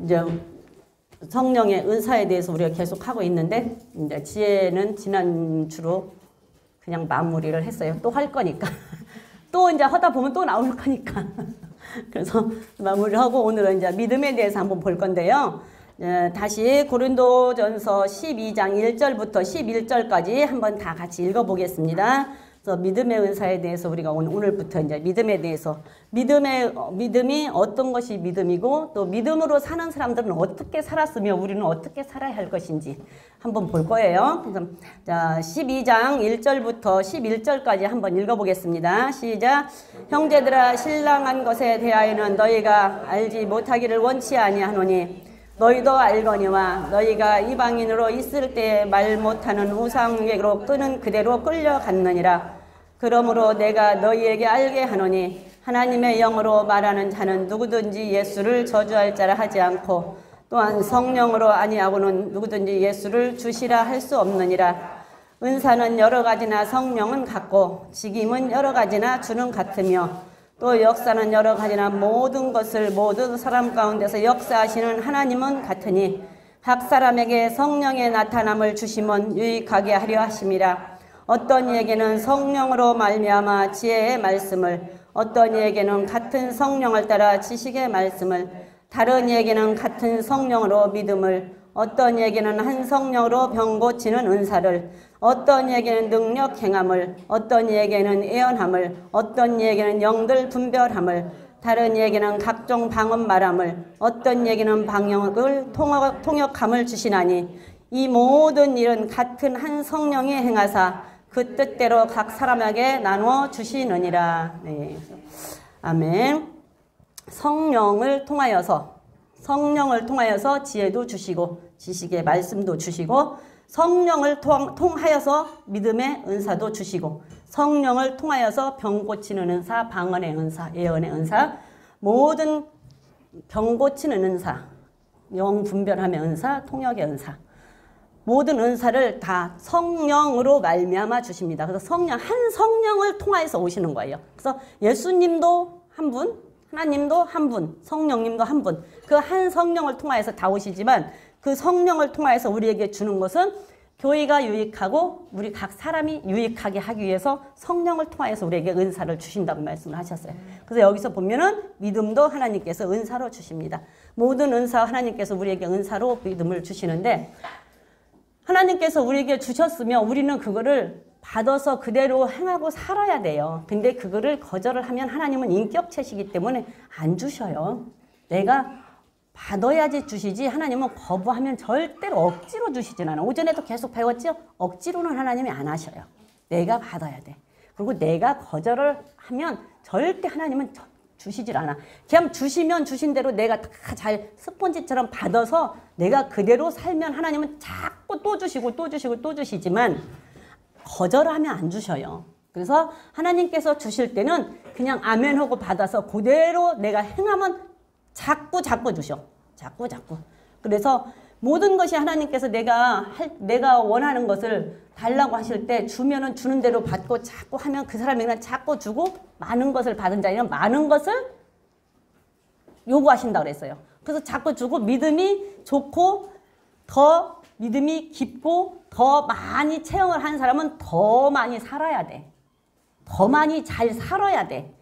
이제 성령의 은사에 대해서 우리가 계속 하고 있는데, 이제 지혜는 지난주로 그냥 마무리를 했어요. 또 할 거니까. 또 이제 하다 보면 또 나올 거니까. 그래서 마무리를 하고 오늘은 이제 믿음에 대해서 한번 볼 건데요. 다시 고린도전서 12장 1절부터 11절까지 한번 다 같이 읽어보겠습니다. 그래서 믿음의 은사에 대해서 우리가 오늘부터 이제 믿음에 대해서 믿음이 어떤 것이 믿음이고 또 믿음으로 사는 사람들은 어떻게 살았으며 우리는 어떻게 살아야 할 것인지 한번 볼 거예요. 그래서 자 12장 1절부터 11절까지 한번 읽어보겠습니다. 시작. 형제들아 신랑한 것에 대하여는 너희가 알지 못하기를 원치 아니하노니 너희도 알거니와 너희가 이방인으로 있을 때 말 못하는 우상에게로 끄는 그대로 끌려갔느니라. 그러므로 내가 너희에게 알게 하노니 하나님의 영으로 말하는 자는 누구든지 예수를 저주할 자라 하지 않고 또한 성령으로 아니하고는 누구든지 예수를 주시라 할 수 없느니라. 은사는 여러 가지나 성령은 같고 직임은 여러 가지나 주는 같으며 또 역사는 여러 가지나 모든 것을 모든 사람 가운데서 역사하시는 하나님은 같으니 각 사람에게 성령의 나타남을 주심은 유익하게 하려 하심이라. 어떤 이에게는 성령으로 말미암아 지혜의 말씀을, 어떤 이에게는 같은 성령을 따라 지식의 말씀을, 다른 이에게는 같은 성령으로 믿음을, 어떤 이에게는 한 성령으로 병 고치는 은사를, 어떤 이에게는 능력 행함을, 어떤 이에게는 예언함을, 어떤 이에게는 영들 분별함을, 다른 이에게는 각종 방언 말함을, 어떤 이에게는 방역을 통역함을 주시나니 이 모든 일은 같은 한 성령이 행하사 그 뜻대로 각 사람에게 나누어 주시느니라. 네. 아멘. 성령을 통하여서 지혜도 주시고 지식의 말씀도 주시고 성령을 통하여서 믿음의 은사도 주시고 성령을 통하여서 병 고치는 은사, 방언의 은사, 예언의 은사, 모든 병 고치는 은사, 영 분별함의 은사, 통역의 은사, 모든 은사를 다 성령으로 말미암아 주십니다. 그래서 한 성령을 통하여서 오시는 거예요. 그래서 예수님도 한 분, 하나님도 한 분, 성령님도 한 분, 그 한 성령을 통하여서 다 오시지만 그 성령을 통하여서 우리에게 주는 것은 교회가 유익하고 우리 각 사람이 유익하게 하기 위해서 성령을 통하여서 우리에게 은사를 주신다고 말씀을 하셨어요. 그래서 여기서 보면은 믿음도 하나님께서 은사로 주십니다. 모든 은사 하나님께서 우리에게 은사로 믿음을 주시는데 하나님께서 우리에게 주셨으면 우리는 그거를 받아서 그대로 행하고 살아야 돼요. 근데 그거를 거절을 하면 하나님은 인격체시기 때문에 안 주셔요. 내가 받아야지 주시지 하나님은 거부하면 절대로 억지로 주시진 않아요. 오전에도 계속 배웠죠? 억지로는 하나님이 안 하셔요. 내가 받아야 돼. 그리고 내가 거절을 하면 절대 하나님은 주시질 않아. 그냥 주시면 주신 대로 내가 다 잘 스펀지처럼 받아서 내가 그대로 살면 하나님은 자꾸 또 주시고 또 주시고 또 주시지만 거절하면 안 주셔요. 그래서 하나님께서 주실 때는 그냥 아멘하고 받아서 그대로 내가 행하면 자꾸 주셔. 자꾸. 그래서 모든 것이 하나님께서 내가 원하는 것을 달라고 하실 때 주면은 주는 대로 받고 자꾸 하면 그 사람이 그냥 자꾸 주고 많은 것을 받은 자에는 많은 것을 요구하신다고 그랬어요. 그래서 자꾸 주고 믿음이 좋고 더 믿음이 깊고 더 많이 체험을 한 사람은 더 많이 살아야 돼. 더 많이 잘 살아야 돼.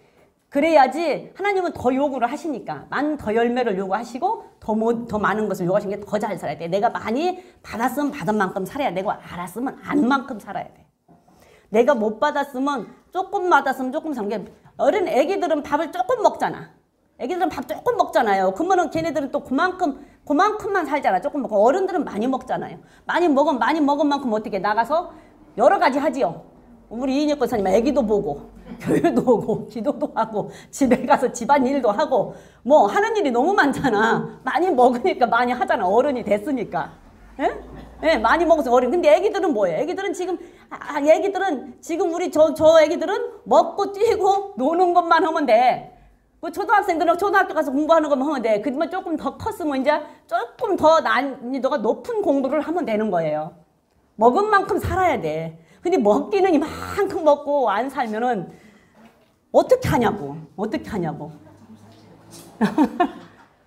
그래야지 하나님은 더 요구를 하시니까 더 열매를 요구하시고 더 많은 것을 요구하시는 게 더 잘 살아야 돼. 내가 많이 받았으면 받은 만큼 살아야 되고 알았으면 안 만큼 살아야 돼. 내가 못 받았으면 조금 받았으면 조금 사는 게 애기들은 밥을 조금 먹잖아. 애기들은 밥 조금 먹잖아요. 그러면은 걔네들은 또 그만큼만 살잖아. 조금 먹고 어른들은 많이 먹잖아요. 많이 먹은 만큼 어떻게 나가서 여러 가지 하지요. 우리 이인혁 권사님 애기도 보고 교회도 오고 기도도 하고 집에 가서 집안일도 하고 뭐 하는 일이 너무 많잖아. 많이 먹으니까 많이 하잖아. 어른이 됐으니까. 예? 예, 많이 먹어서 어른. 근데 애기들은 뭐예요? 애기들은 지금 우리 저 애기들은 먹고 뛰고 노는 것만 하면 돼. 뭐 초등학생들은 초등학교 가서 공부하는 것만 하면 돼. 그러면 조금 더 컸으면 이제 조금 더 난이도가 높은 공부를 하면 되는 거예요. 먹은 만큼 살아야 돼. 근데 먹기는 이만큼 먹고 안 살면은 어떻게 하냐고.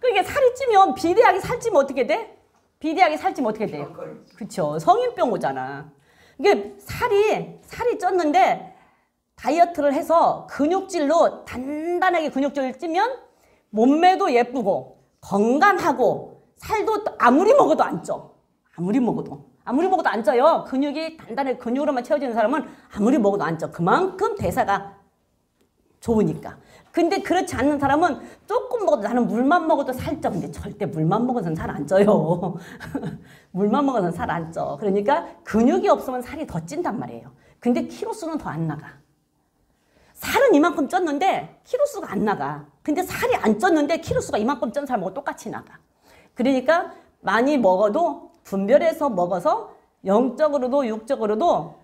그러니까 살이 찌면 비대하게 살찌면 어떻게 돼? 비대하게 살찌면 어떻게 돼요? 그쵸. 성인병 오잖아. 이게 살이 쪘는데 다이어트를 해서 근육질로 단단하게 근육질을 찌면 몸매도 예쁘고 건강하고 살도 아무리 먹어도 안 쪄. 아무리 먹어도 안 쪄요. 근육이 단단하게 근육으로만 채워지는 사람은 아무리 먹어도 안 쪄. 그만큼 대사가 좋으니까. 근데 그렇지 않는 사람은 조금 먹어도 나는 물만 먹어도 살쪄. 근데 절대 물만 먹어서는 살 안 쪄요. 물만 먹어서는 살 안 쪄. 그러니까 근육이 없으면 살이 더 찐단 말이에요. 근데 키로수는 더 안 나가. 살은 이만큼 쪘는데 키로수가 안 나가. 근데 살이 안 쪘는데 키로수가 이만큼 찐 사람하고 똑같이 나가. 그러니까 많이 먹어도 분별해서 먹어서 영적으로도 육적으로도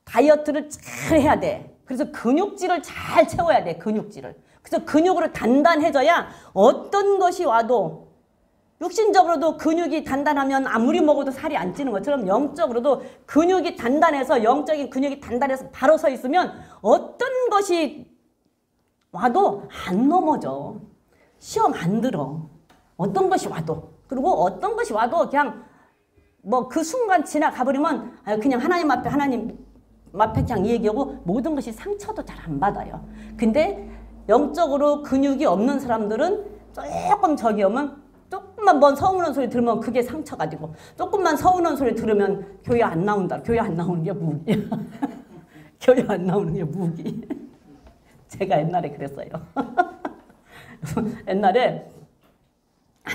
다이어트를 잘 해야 돼. 그래서 근육질을 잘 채워야 돼. 근육질을. 그래서 근육으로 단단해져야 어떤 것이 와도 육신적으로도 근육이 단단하면 아무리 먹어도 살이 안 찌는 것처럼 영적으로도 근육이 단단해서 영적인 근육이 단단해서 바로 서 있으면 어떤 것이 와도 안 넘어져. 시험 안 들어. 어떤 것이 와도. 그리고 어떤 것이 와도 그냥 뭐 그 순간 지나가버리면 그냥 하나님 앞에 그냥 얘기하고 모든 것이 상처도 잘 안 받아요. 근데 영적으로 근육이 없는 사람들은 조금 저기 오면 조금만 뭔 서운한 소리 들으면 그게 상처가 되고 조금만 서운한 소리 들으면 교회 안 나온다. 교회 안 나오는 게 무기야. 교회 안 나오는 게 무기. 제가 옛날에 그랬어요. 옛날에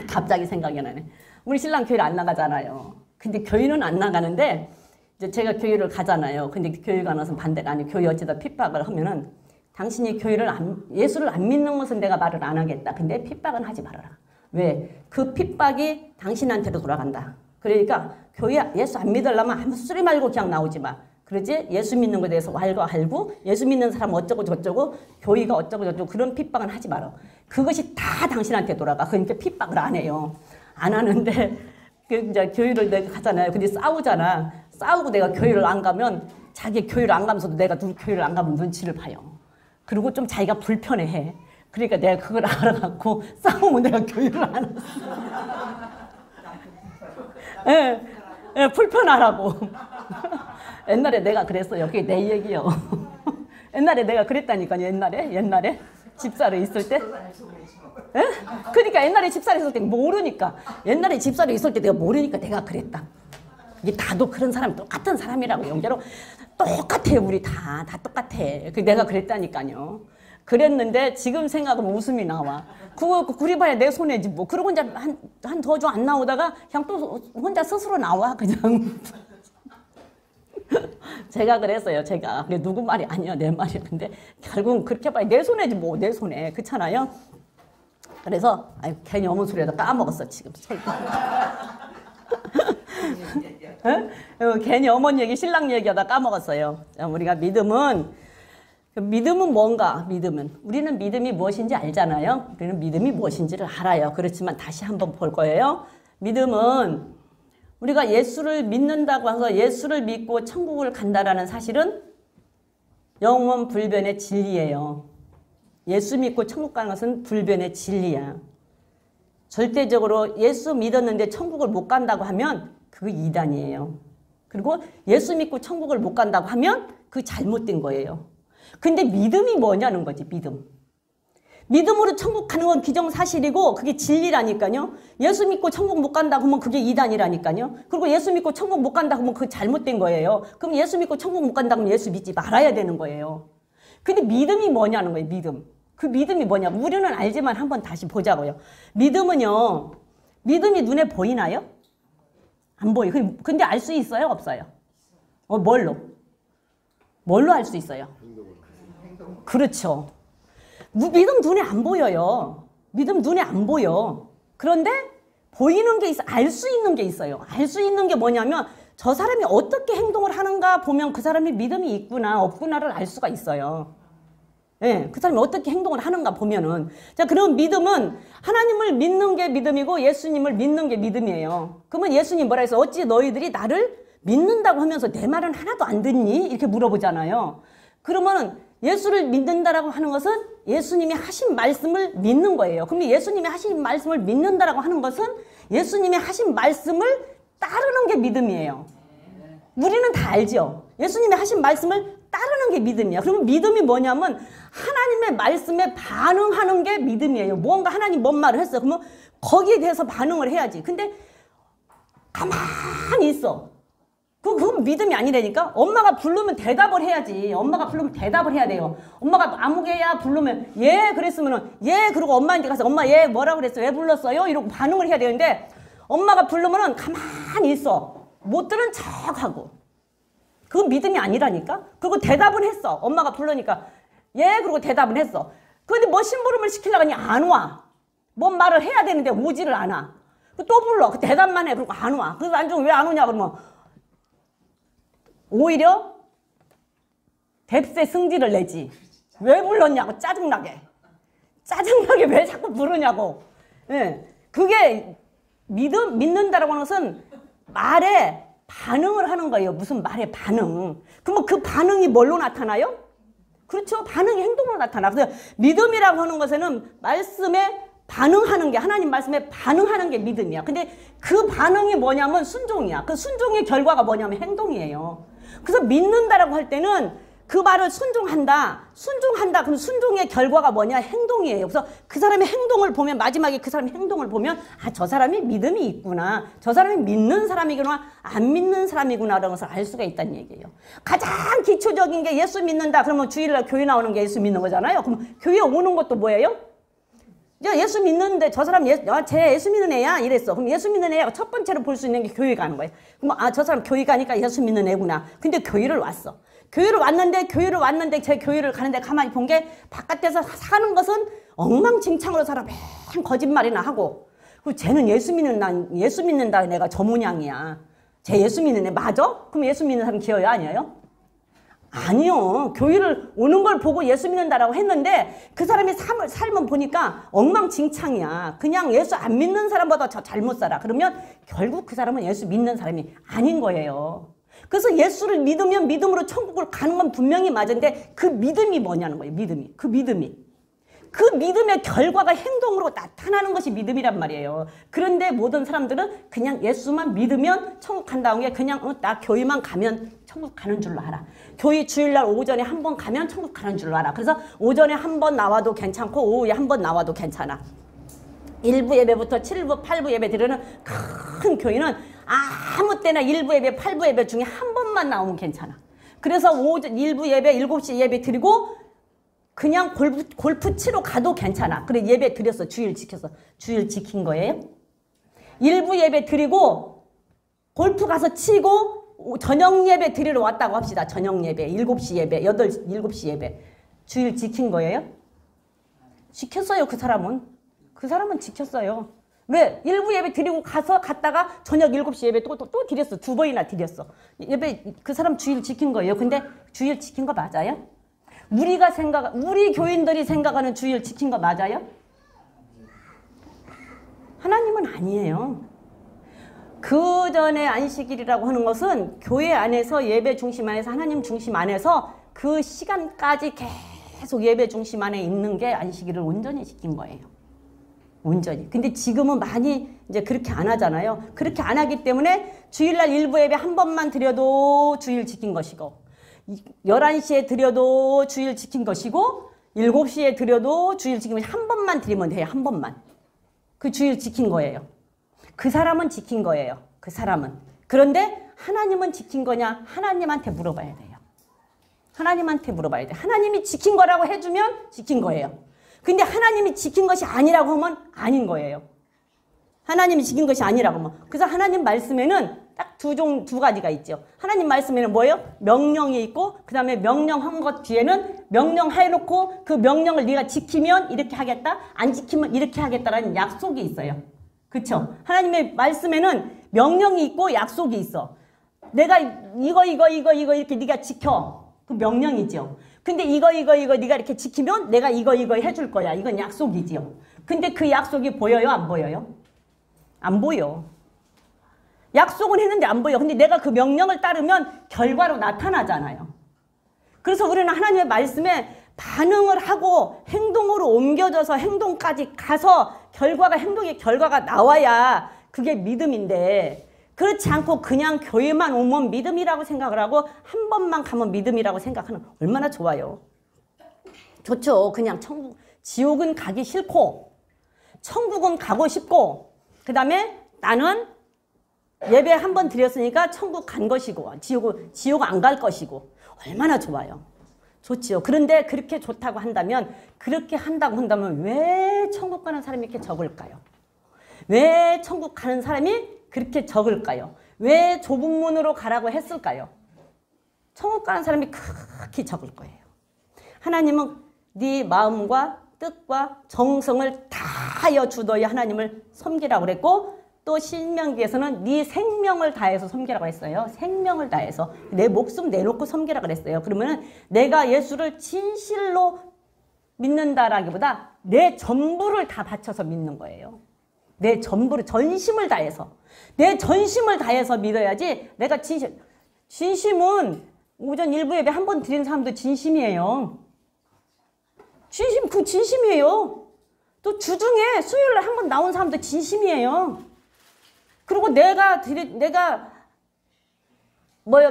갑자기 생각이 나네. 우리 신랑 교회를 안 나가잖아요. 근데 교회는 안 나가는데 이제 제가 교회를 가잖아요. 근데 교회 가서 반대가 아니고 교회 어찌다 핍박을 하면은 당신이 예수를 안 믿는 것은 내가 말을 안 하겠다. 근데 핍박은 하지 말아라. 왜? 그 핍박이 당신한테로 돌아간다. 그러니까 교회 예수 안 믿으려면 아무 소리 말고 그냥 나오지 마. 그러지? 예수 믿는 것에 대해서 왈가왈부 예수 믿는 사람 어쩌고 저쩌고 교회가 어쩌고 저쩌고 그런 핍박은 하지 마라. 그것이 다 당신한테 돌아가. 그러니까 핍박을 안 해요. 안 하는데 이제 교회를 내가 가잖아요. 근데 싸우잖아. 싸우고 내가 교회를 안 가면 자기 교회를 안 가면서도 내가 교회를 안 가면 눈치를 봐요. 그리고 좀 자기가 불편해해. 그러니까 내가 그걸 알아갖고 싸우면 내가 교회를 안 왔어. 예, 예, 불편하라고. 옛날에 내가 그랬어요. 그게 내 얘기요. 옛날에 내가 그랬다니까요. 옛날에 집사로 있을 때. 예? 그러니까 옛날에 집사로 있을 때 모르니까. 옛날에 집사로 있을 때 내가 모르니까 내가 그랬다. 이게 다도 그런 사람 똑같은 사람이라고 영자로 똑같아요. 우리 다 똑같아. 내가 그랬다니까요. 그랬는데 지금 생각하면 웃음이 나와. 그거 그리 봐야 내 손해지 뭐. 그러고 이제 한 더 주 안 나오다가 그냥 또 혼자 스스로 나와 그냥. 제가 그랬어요. 제가. 그게 누구 말이 아니야. 내 말이야. 근데 결국은 그렇게 봐야 내 손해지 뭐. 내 손해. 그렇잖아요. 그래서 괜히 어머 소리에다 까먹었어 지금. 괜히 어머니 얘기 신랑 얘기하다 까먹었어요. 우리가 믿음은 뭔가? 우리는 믿음이 무엇인지 알잖아요. 우리는 믿음이 무엇인지를 알아요. 그렇지만 다시 한번 볼 거예요. 믿음은 우리가 예수를 믿는다고 해서 예수를 믿고 천국을 간다라는 사실은 영원 불변의 진리예요. 예수 믿고 천국 가는 것은 불변의 진리야. 절대적으로 예수 믿었는데 천국을 못 간다고 하면 그거 이단이에요. 그리고 예수 믿고 천국을 못 간다고 하면 그게 잘못된 거예요. 근데 믿음이 뭐냐는 거지. 믿음으로 천국 가는 건 기정사실이고 그게 진리라니까요. 예수 믿고 천국 못 간다고 하면 그게 이단이라니까요. 그리고 예수 믿고 천국 못 간다고 하면 그게 잘못된 거예요. 그럼 예수 믿고 천국 못 간다고 하면 예수 믿지 말아야 되는 거예요. 근데 믿음이 뭐냐는 거예요. 믿음. 그 믿음이 뭐냐. 우리는 알지만 한번 다시 보자고요. 믿음은요. 믿음이 눈에 보이나요? 안 보여. 근데 알 수 있어요? 없어요? 뭘로 알 수 있어요? 그렇죠. 믿음 눈에 안 보여요. 믿음 눈에 안 보여. 그런데 보이는 게 있어. 알 수 있는 게 있어요. 알 수 있는 게 뭐냐면 저 사람이 어떻게 행동을 하는가 보면 그 사람이 믿음이 있구나 없구나를 알 수가 있어요. 예, 그 사람이 어떻게 행동을 하는가 보면은. 자, 그럼 믿음은 하나님을 믿는 게 믿음이고 예수님을 믿는 게 믿음이에요. 그러면 예수님 뭐라 해서 어찌 너희들이 나를 믿는다고 하면서 내 말은 하나도 안 듣니? 이렇게 물어보잖아요. 그러면은 예수를 믿는다라고 하는 것은 예수님이 하신 말씀을 믿는 거예요. 그럼 예수님이 하신 말씀을 믿는다라고 하는 것은 예수님이 하신 말씀을 따르는 게 믿음이에요. 우리는 다 알죠. 예수님이 하신 말씀을 따르는 게 믿음이야. 그러면 믿음이 뭐냐면 하나님의 말씀에 반응하는 게 믿음이에요. 뭔가 하나님 뭔 말을 했어. 그러면 거기에 대해서 반응을 해야지. 근데 가만히 있어. 그건 믿음이 아니라니까. 엄마가 부르면 대답을 해야지. 엄마가 부르면 대답을 해야 돼요. 엄마가 아무개야 부르면 예 그랬으면은 예 그러고 엄마한테 가서 엄마 예 뭐라 그랬어? 왜 불렀어요? 이러고 반응을 해야 되는데 엄마가 부르면은 가만히 있어. 못 들은 척하고. 그건 믿음이 아니라니까. 그리고 대답은 했어. 엄마가 불러니까 예 그러고 대답은 했어. 그런데 뭐 심부름을 시키려고 하니 안 와. 뭔 말을 해야 되는데 오지를 않아. 또 불러. 그 대답만 해. 그리고 안 와. 그래서 안중 왜 안 오냐 그러면 오히려 뎁세 승질을 내지. 왜 불렀냐고 짜증나게. 짜증나게 왜 자꾸 부르냐고. 예. 그게 믿는다라고 하는 것은 말에 반응을 하는 거예요. 무슨 말에 반응. 그럼 그 반응이 뭘로 나타나요? 그렇죠. 반응이 행동으로 나타나. 그래서 믿음이라고 하는 것에는 말씀에 반응하는 게 하나님 말씀에 반응하는 게 믿음이야. 근데 그 반응이 뭐냐면 순종이야. 그 순종의 결과가 뭐냐면 행동이에요. 그래서 믿는다라고 할 때는 그 말을 순종한다. 그럼 순종의 결과가 뭐냐? 행동이에요. 그래서 그 사람의 행동을 보면 마지막에 그 사람의 행동을 보면 아, 저 사람이 믿음이 있구나. 저 사람이 믿는 사람이구나. 안 믿는 사람이구나. 라는 것을 알 수가 있다는 얘기예요. 가장 기초적인 게 예수 믿는다. 그러면 주일날 교회 나오는 게 예수 믿는 거잖아요. 그럼 교회 오는 것도 뭐예요? 예수 믿는데 저 사람 쟤 예수 믿는 애야 이랬어. 그럼 예수 믿는 애가 첫 번째로 볼 수 있는 게 교회 가는 거예요. 그럼 아, 저 사람 교회 가니까 예수 믿는 애구나. 근데 교회를 왔어. 교회를 왔는데 제 교회를 가는데 가만히 본 게 바깥에서 사는 것은 엉망진창으로 살아. 맨 거짓말이나 하고. 그리고 쟤는 예수 믿는다 내가 저 모양이야. 쟤 예수 믿는 애 맞아? 그럼 예수 믿는 사람 기어요 아니에요? 아니요. 교회를 오는 걸 보고 예수 믿는다라고 했는데 그 사람이 삶을 보니까 엉망진창이야. 그냥 예수 안 믿는 사람보다 더 잘못 살아. 그러면 결국 그 사람은 예수 믿는 사람이 아닌 거예요. 그래서 예수를 믿으면 믿음으로 천국을 가는 건 분명히 맞은데 그 믿음이 뭐냐는 거예요. 그 믿음의 결과가 행동으로 나타나는 것이 믿음이란 말이에요. 그런데 모든 사람들은 그냥 예수만 믿으면 천국 간다는 게 그냥 나 교회만 가면 천국 가는 줄로 알아. 교회 주일날 오전에 한 번 가면 천국 가는 줄로 알아. 그래서 오전에 한 번 나와도 괜찮고 오후에 한 번 나와도 괜찮아. 1부 예배부터 7부, 8부 예배 드리는 큰 교회는 아무 때나 1부 예배, 8부 예배 중에 한 번만 나오면 괜찮아. 그래서 오전 1부 예배, 7시 예배 드리고 그냥 골프 치러 가도 괜찮아. 그래 예배 드렸어. 주일 지켰어. 주일 지킨 거예요. 1부 예배 드리고 골프 가서 치고 저녁 예배 드리러 왔다고 합시다. 저녁 예배, 7시 예배, 7시 예배. 주일 지킨 거예요? 지켰어요. 그 사람은 지켰어요. 왜? 1부 예배 드리고 갔다가 저녁 7시 예배 또 드렸어. 2번이나 드렸어. 예배 그 사람 주일 지킨 거예요. 근데 주일 지킨 거 맞아요? 우리 교인들이 생각하는 주일 지킨 거 맞아요? 하나님은 아니에요. 그 전에 안식일이라고 하는 것은 교회 안에서 예배 중심 안에서 하나님 중심 안에서 그 시간까지 계속 예배 중심 안에 있는 게 안식일을 온전히 지킨 거예요. 온전히. 근데 지금은 많이 이제 그렇게 안 하잖아요. 그렇게 안 하기 때문에 주일날 1부 예배 한 번만 드려도 주일 지킨 것이고 11시에 드려도 주일 지킨 것이고 7시에 드려도 주일 지킨 것이 한 번만 드리면 돼요. 한 번만. 그 주일 지킨 거예요. 그 사람은 지킨 거예요. 그 사람은. 그런데 하나님은 지킨 거냐? 하나님한테 물어봐야 돼요. 하나님한테 물어봐야 돼요. 하나님이 지킨 거라고 해주면 지킨 거예요. 근데 하나님이 지킨 것이 아니라고 하면 아닌 거예요. 하나님이 지킨 것이 아니라고 하면. 그래서 하나님 말씀에는 딱 두 가지가 있죠. 하나님 말씀에는 뭐예요? 명령이 있고 그 다음에 명령한 것 뒤에는 명령해놓고 그 명령을 네가 지키면 이렇게 하겠다. 안 지키면 이렇게 하겠다라는 약속이 있어요. 그렇죠? 하나님의 말씀에는 명령이 있고 약속이 있어. 내가 이거 이렇게 네가 지켜. 그 명령이죠. 근데 이거 네가 이렇게 지키면 내가 이거 해줄 거야. 이건 약속이지요. 근데 그 약속이 보여요? 안 보여요? 안 보여. 약속은 했는데 안 보여. 근데 내가 그 명령을 따르면 결과로 나타나잖아요. 그래서 우리는 하나님의 말씀에 반응을 하고 행동으로 옮겨져서 행동까지 가서 행동의 결과가 나와야 그게 믿음인데, 그렇지 않고 그냥 교회만 오면 믿음이라고 생각을 하고 한 번만 가면 믿음이라고 생각하는, 얼마나 좋아요. 좋죠. 그냥 지옥은 가기 싫고 천국은 가고 싶고, 그 다음에 나는 예배 한 번 드렸으니까 천국 간 것이고 지옥 안 갈 것이고, 얼마나 좋아요. 좋지요. 그런데 그렇게 좋다고 한다면, 그렇게 한다고 한다면 왜 천국 가는 사람이 이렇게 적을까요? 왜 천국 가는 사람이 그렇게 적을까요? 왜 좁은 문으로 가라고 했을까요? 천국 가는 사람이 극히 적을 거예요. 하나님은 네 마음과 뜻과 정성을 다하여 주도야 하나님을 섬기라고 그랬고, 또 신명기에서는 네 생명을 다해서 섬기라고 했어요. 생명을 다해서 내 목숨 내놓고 섬기라고 그랬어요. 그러면 내가 예수를 진실로 믿는다라기보다 내 전부를 다 바쳐서 믿는 거예요. 내 전부를, 전심을 다해서, 내 전심을 다해서 믿어야지. 내가 진심은 오전 일부 예배 한 번 드린 사람도 진심이에요. 그 진심이에요. 또 주중에 수요일날 한 번 나온 사람도 진심이에요. 그리고 내가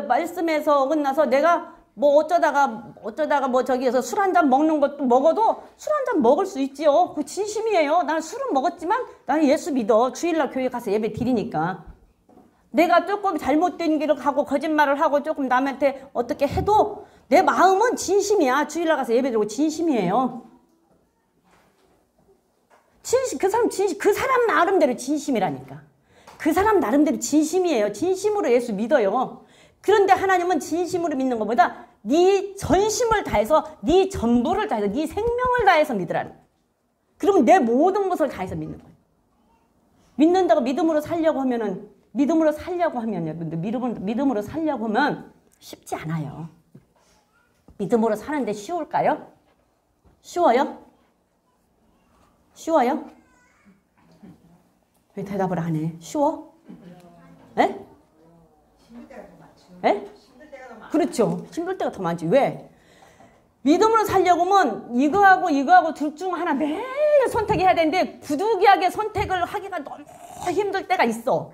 말씀에서 어긋나서 내가 어쩌다가 저기에서 술 한 잔 먹는 것도 먹어도 술 한 잔 먹을 수 있지요. 그 진심이에요. 나는 술은 먹었지만 나는 예수 믿어. 주일날 교회 가서 예배 드리니까. 내가 조금 잘못된 길을 가고 거짓말을 하고 조금 남한테 어떻게 해도 내 마음은 진심이야. 주일날 가서 예배 드리고 진심이에요. 그 사람 나름대로 진심이라니까. 그 사람 나름대로 진심이에요. 진심으로 예수 믿어요. 그런데 하나님은 진심으로 믿는 것보다 네 전심을 다해서, 네 전부를 다해서, 네 생명을 다해서 믿으라는 거예요. 그러면 내 모든 것을 다해서 믿는 거예요. 믿는다고 믿음으로 살려고 하면은, 믿음으로 살려고 하면 쉽지 않아요. 믿음으로 사는데 쉬울까요? 쉬워요? 쉬워요? 왜 대답을 안 해? 쉬워? 에? 에? 그렇죠. 힘들 때가 더 많지. 왜? 믿음으로 살려고 하면 이거하고 둘 중 하나 매일 선택해야 되는데 부득이하게 선택을 하기가 너무 힘들 때가 있어.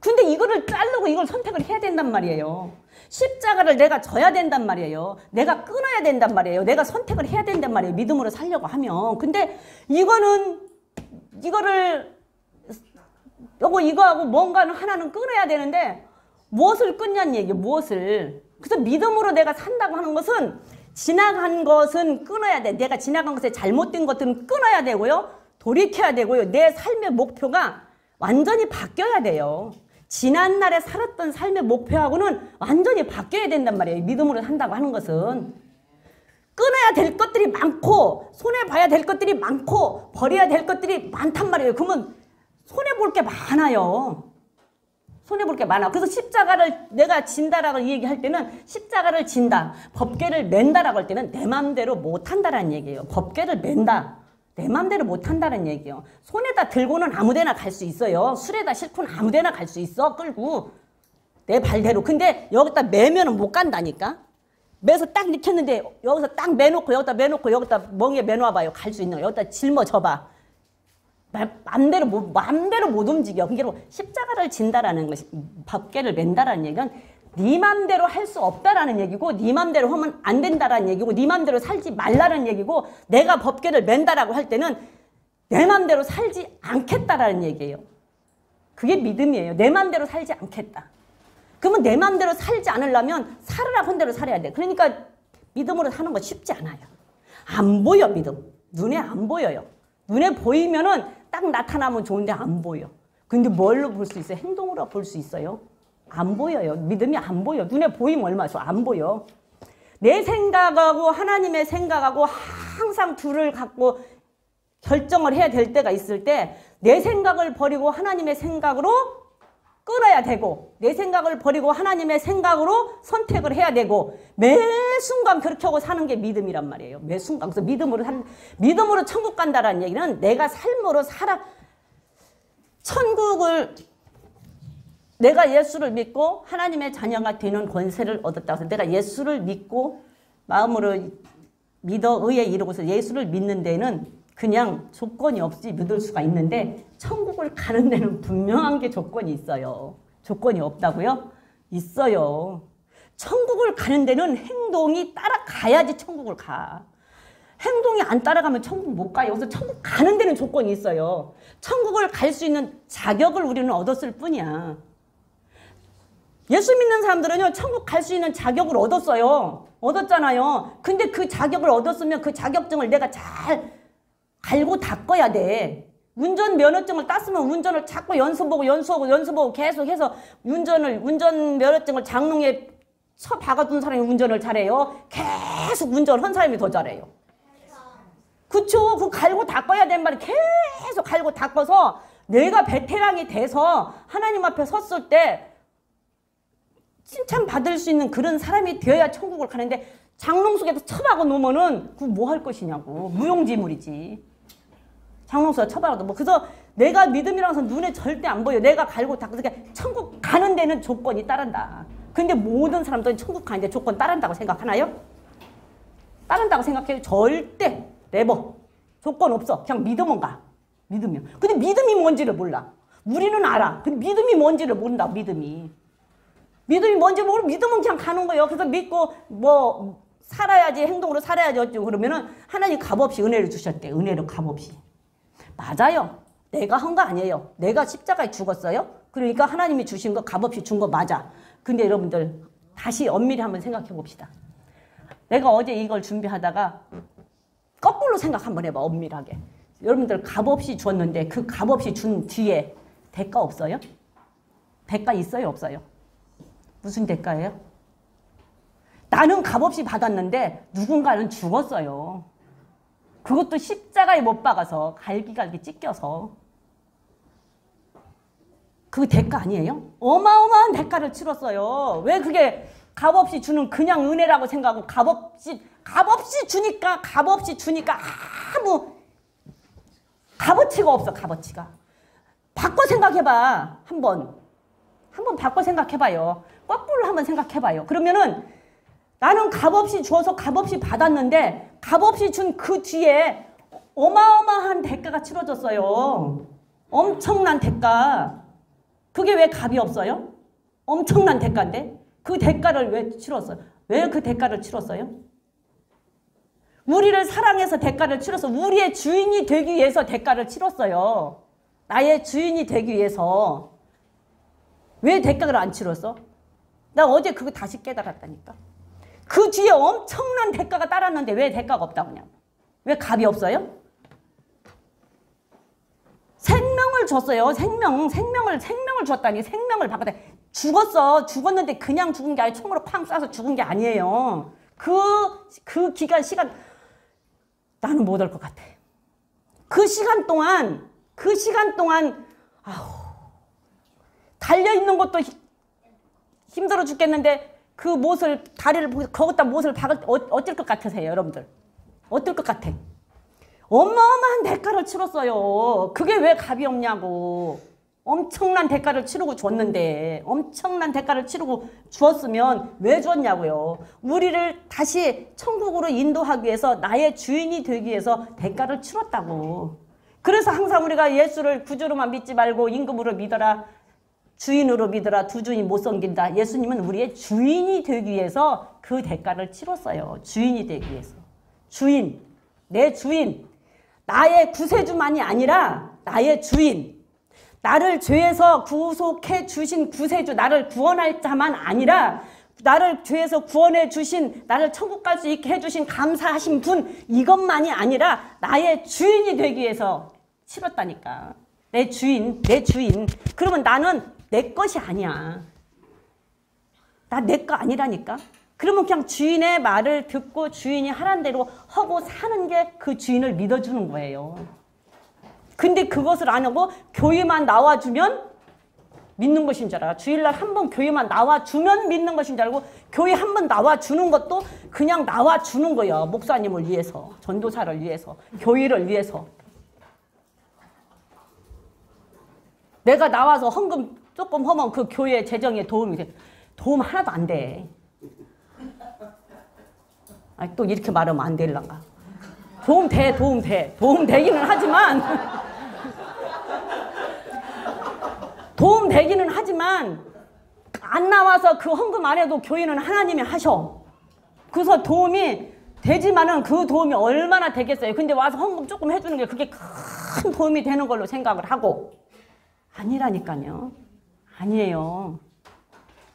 근데 이거를 자르고 이걸 선택을 해야 된단 말이에요. 십자가를 내가 져야 된단 말이에요. 내가 끊어야 된단 말이에요. 내가 선택을 해야 된단 말이에요. 믿음으로 살려고 하면. 근데 이거하고 뭔가는 하나는 끊어야 되는데 무엇을 끊냐는 얘기예요. 무엇을. 그래서 믿음으로 내가 산다고 하는 것은 지나간 것은 끊어야 돼. 내가 지나간 것에 잘못된 것들은 끊어야 되고요. 돌이켜야 되고요. 내 삶의 목표가 완전히 바뀌어야 돼요. 지난날에 살았던 삶의 목표하고는 완전히 바뀌어야 된단 말이에요. 믿음으로 산다고 하는 것은. 끊어야 될 것들이 많고 손해봐야 될 것들이 많고 버려야 될 것들이 많단 말이에요. 그러면 손해볼 게 많아요. 손해볼 게 많아. 그래서 십자가를 내가 진다라고 얘기할 때는 십자가를 진다, 법궤를 맨다라고 할 때는 내 마음대로 못한다라는 얘기예요. 법궤를 맨다, 내 마음대로 못한다는 얘기예요. 손에다 들고는 아무데나 갈 수 있어요. 술에다 싣고는 아무데나 갈 수 있어. 끌고 내 발대로. 근데 여기다 매면은 못 간다니까. 매서 딱 이렇게 했는데 여기서 딱 매놓고 여기다 멍에 매놔봐요. 갈 수 있는 거. 여기다 짊어져봐. 맘대로 못 움직여. 그러니까 십자가를 진다라는 것이, 법궤를 맨다라는 얘기는 네 맘대로 할 수 없다라는 얘기고, 네 맘대로 하면 안 된다라는 얘기고, 네 맘대로 살지 말라는 얘기고, 내가 법궤를 맨다라고 할 때는 내 맘대로 살지 않겠다라는 얘기예요. 그게 믿음이에요. 내 맘대로 살지 않겠다. 그러면 내 맘대로 살지 않으려면 살으라 한 대로 살아야 돼. 그러니까 믿음으로 사는 거 쉽지 않아요. 안 보여, 믿음. 눈에 안 보여요. 눈에 보이면은 딱 나타나면 좋은데 안 보여. 근데 뭘로 볼 수 있어요? 행동으로 볼 수 있어요? 안 보여요. 믿음이 안 보여. 눈에 보이면 얼마나 좋아. 안 보여. 내 생각하고 하나님의 생각하고 항상 둘을 갖고 결정을 해야 될 때가 있을 때 내 생각을 버리고 하나님의 생각으로 끊어야 되고, 내 생각을 버리고 하나님의 생각으로 선택을 해야 되고, 매 순간 그렇게 하고 사는 게 믿음이란 말이에요. 매 순간. 그래서 믿음으로 천국 간다라는 얘기는 내가 삶으로 내가 예수를 믿고 하나님의 자녀가 되는 권세를 얻었다고 해서 내가 예수를 믿고 마음으로 믿어 의에 이르고서 예수를 믿는 데는 그냥 조건이 없이 믿을 수가 있는데 천국을 가는 데는 분명한 게 조건이 있어요. 조건이 없다고요? 있어요. 천국을 가는 데는 행동이 따라가야지 천국을 가. 행동이 안 따라가면 천국 못 가요. 그래서 천국 가는 데는 조건이 있어요. 천국을 갈 수 있는 자격을 우리는 얻었을 뿐이야. 예수 믿는 사람들은요, 천국 갈 수 있는 자격을 얻었어요. 얻었잖아요. 근데 그 자격을 얻었으면 그 자격증을 내가 잘 갈고 닦아야 돼. 운전 면허증을 땄으면 운전을 자꾸 연수하고 계속해서 운전 면허증을 장롱에 쳐 박아둔 사람이 운전을 잘해요. 계속 운전한 사람이 더 잘해요. 그쵸? 그거 갈고 닦아야 되는 말이 계속 갈고 닦아서 내가 베테랑이 돼서 하나님 앞에 섰을 때 칭찬받을 수 있는 그런 사람이 되어야 천국을 가는데 장롱 속에서 처박아 놓으면은 그거 뭐 할 것이냐고. 무용지물이지. 장롱 속에 처박아도 뭐. 그래서 내가 믿음이라서 눈에 절대 안 보여. 내가 갈고 닦아서 천국 가는 데는 조건이 따른다. 근데 모든 사람들은 천국 가는데 조건 따른다고 생각하나요? 따른다고 생각해요? 절대 네버. 조건 없어. 그냥 믿으면 가. 믿으면. 근데 믿음이 뭔지를 몰라. 우리는 알아. 근데 믿음이 뭔지를 모른다. 믿음이 뭔지 모르고 믿으면 그냥 가는 거예요. 그래서 믿고 뭐 살아야지, 행동으로 살아야지 어쩌고 그러면은 하나님 값없이 은혜를 주셨대. 은혜로 값없이. 맞아요. 내가 한 거 아니에요. 내가 십자가에 죽었어요. 그러니까 하나님이 주신 거 값없이 준 거 맞아. 근데 여러분들 다시 엄밀히 한번 생각해 봅시다. 내가 어제 이걸 준비하다가 거꾸로 생각 한번 해봐. 엄밀하게. 여러분들 값없이 줬는데 그 값없이 준 뒤에 대가 없어요? 대가 있어요? 없어요? 무슨 대가예요? 나는 값없이 받았는데 누군가는 죽었어요. 그것도 십자가에 못 박아서 갈기갈기 찢겨서. 그 대가 아니에요? 어마어마한 대가를 치렀어요. 왜 그게 값없이 주는 그냥 은혜라고 생각하고 값없이 주니까 아무 값어치가 없어. 값어치가. 바꿔 생각해봐. 한번 바꿔 생각해봐요. 거꾸로 한번 생각해봐요. 그러면은 나는 값없이 줘서 값없이 받았는데 값없이 준 그 뒤에 어마어마한 대가가 치러졌어요. 엄청난 대가. 그게 왜 값이 없어요? 엄청난 대가인데 그 대가를 왜 치렀어요? 왜 그 대가를 치렀어요? 우리를 사랑해서 대가를 치러서 우리의 주인이 되기 위해서 대가를 치렀어요. 나의 주인이 되기 위해서. 왜 대가를 안 치렀어? 나 어제 그거 다시 깨달았다니까. 그 뒤에 엄청난 대가가 따랐는데 왜 대가가 없다고 하냐고. 왜 값이 없어요? 생명을 줬어요. 생명을 줬다니. 생명을 받았다. 죽었는데 그냥 죽은 게 아니라 총으로 쾅 쏴서 죽은 게 아니에요. 그 시간 나는 못 올 것 같아. 그 시간 동안 달려있는 것도 힘들어 죽겠는데 그 못을 다리를 거기다 못을 박을 때 어쩔 것 같으세요, 여러분들? 어떨 것 같아? 어마어마한 대가를 치렀어요. 그게 왜 값이 없냐고. 엄청난 대가를 치르고 줬는데 엄청난 대가를 치르고 주었으면 왜 줬냐고요. 우리를 다시 천국으로 인도하기 위해서 나의 주인이 되기 위해서 대가를 치렀다고. 그래서 항상 우리가 예수를 구주로만 믿지 말고 임금으로 믿어라. 주인으로 믿어라. 두 주인 못 섬긴다. 예수님은 우리의 주인이 되기 위해서 그 대가를 치렀어요. 주인이 되기 위해서. 주인, 내 주인. 나의 구세주만이 아니라 나의 주인. 나를 죄에서 구속해 주신 구세주, 나를 구원할 자만 아니라 나를 죄에서 구원해 주신, 나를 천국 갈 수 있게 해주신 감사하신 분, 이것만이 아니라 나의 주인이 되기 위해서 치렀다니까. 내 주인. 그러면 나는 내 것이 아니야. 나 내 거 아니라니까. 그러면 그냥 주인의 말을 듣고 주인이 하란 대로 하고 사는 게 그 주인을 믿어주는 거예요. 근데 그것을 안 하고 교회만 나와주면 믿는 것인 줄 알아. 주일날 한 번 교회만 나와주면 믿는 것인 줄 알고 교회 한 번 나와주는 것도 그냥 나와주는 거예요. 목사님을 위해서, 전도사를 위해서, 교회를 위해서. 내가 나와서 헌금 조금 하면 그 교회 재정에 도움이 돼. 도움 하나도 안 돼. 아, 또 이렇게 말하면 안 될란가. 도움 되기는 하지만 도움 되기는 하지만 안 나와서 그 헌금 안 해도 교회는 하나님이 하셔. 그래서 도움이 되지만은 그 도움이 얼마나 되겠어요. 근데 와서 헌금 조금 해주는 게 그게 큰 도움이 되는 걸로 생각을 하고 아니라니까요. 아니에요.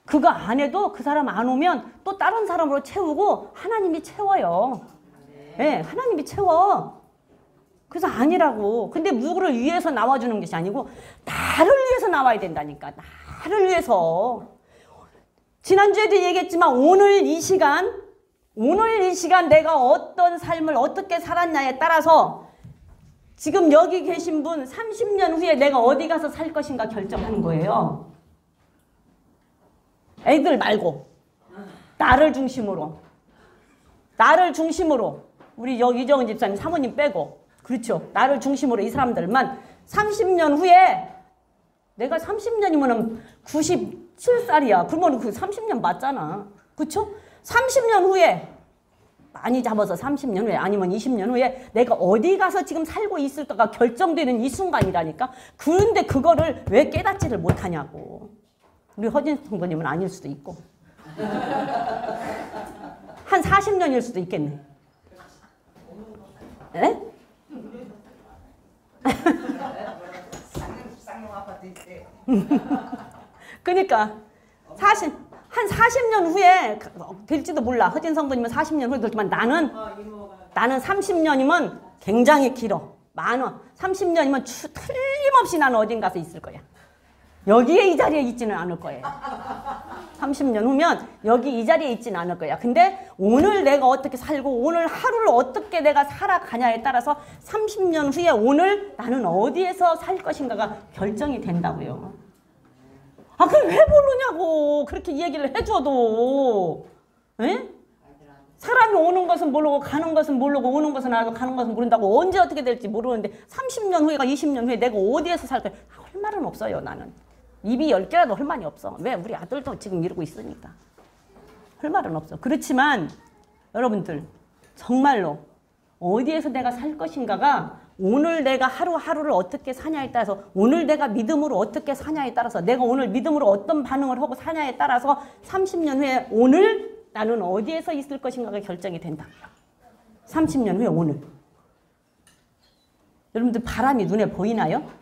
그거 안 해도 그 사람 안 오면 또 다른 사람으로 채우고 하나님이 채워요. 네, 하나님이 채워. 그래서 아니라고. 근데 누구를 위해서 나와주는 것이 아니고 나를 위해서 나와야 된다니까. 나를 위해서. 지난주에도 얘기했지만 오늘 이 시간 내가 어떤 삶을 어떻게 살았냐에 따라서 지금 여기 계신 분 30년 후에 내가 어디 가서 살 것인가 결정하는 거예요. 애들 말고 나를 중심으로 우리 여기 이정은 집사님 사모님 빼고 그렇죠. 나를 중심으로 이 사람들만 30년 후에 내가 30년이면 97살이야. 그러면 그 30년 맞잖아. 그렇죠? 30년 후에 많이 잡아서 30년 후에 아니면 20년 후에 내가 어디 가서 지금 살고 있을까가 결정되는 이 순간이라니까. 그런데 그거를 왜 깨닫지를 못하냐고. 우리 허진 선생님은 아닐 수도 있고 한 40년일 수도 있겠네. 네? 그러니까 한 40년 후에 될지도 몰라. 허진 성도님은 40년 후에 될지만 나는 30년이면 굉장히 길어. 많아. 30년이면 틀림없이 나는 어딘 가서 있을 거야. 여기에 이 자리에 있지는 않을 거예요. 30년 후면 여기 이 자리에 있지는 않을 거야. 근데 오늘 내가 어떻게 살고 오늘 하루를 어떻게 내가 살아가냐에 따라서 30년 후에 오늘 나는 어디에서 살 것인가가 결정이 된다고요. 아, 그걸 왜 모르냐고. 그렇게 얘기를 해줘도. 에? 사람이 오는 것은 모르고 가는 것은 모르고 오는 것은 알고 가는 것은 모른다고. 언제 어떻게 될지 모르는데 30년 후에가 20년 후에 내가 어디에서 살까 할 말은 없어요. 나는. 입이 10개라도 할 말이 없어. 왜? 우리 아들도 지금 이러고 있으니까. 할 말은 없어. 그렇지만 여러분들 정말로 어디에서 내가 살 것인가가 오늘 내가 하루하루를 어떻게 사냐에 따라서 오늘 내가 믿음으로 어떻게 사냐에 따라서 내가 오늘 믿음으로 어떤 반응을 하고 사냐에 따라서 30년 후에 오늘 나는 어디에서 있을 것인가가 결정이 된다. 30년 후에 오늘. 여러분들 바람이 눈에 보이나요?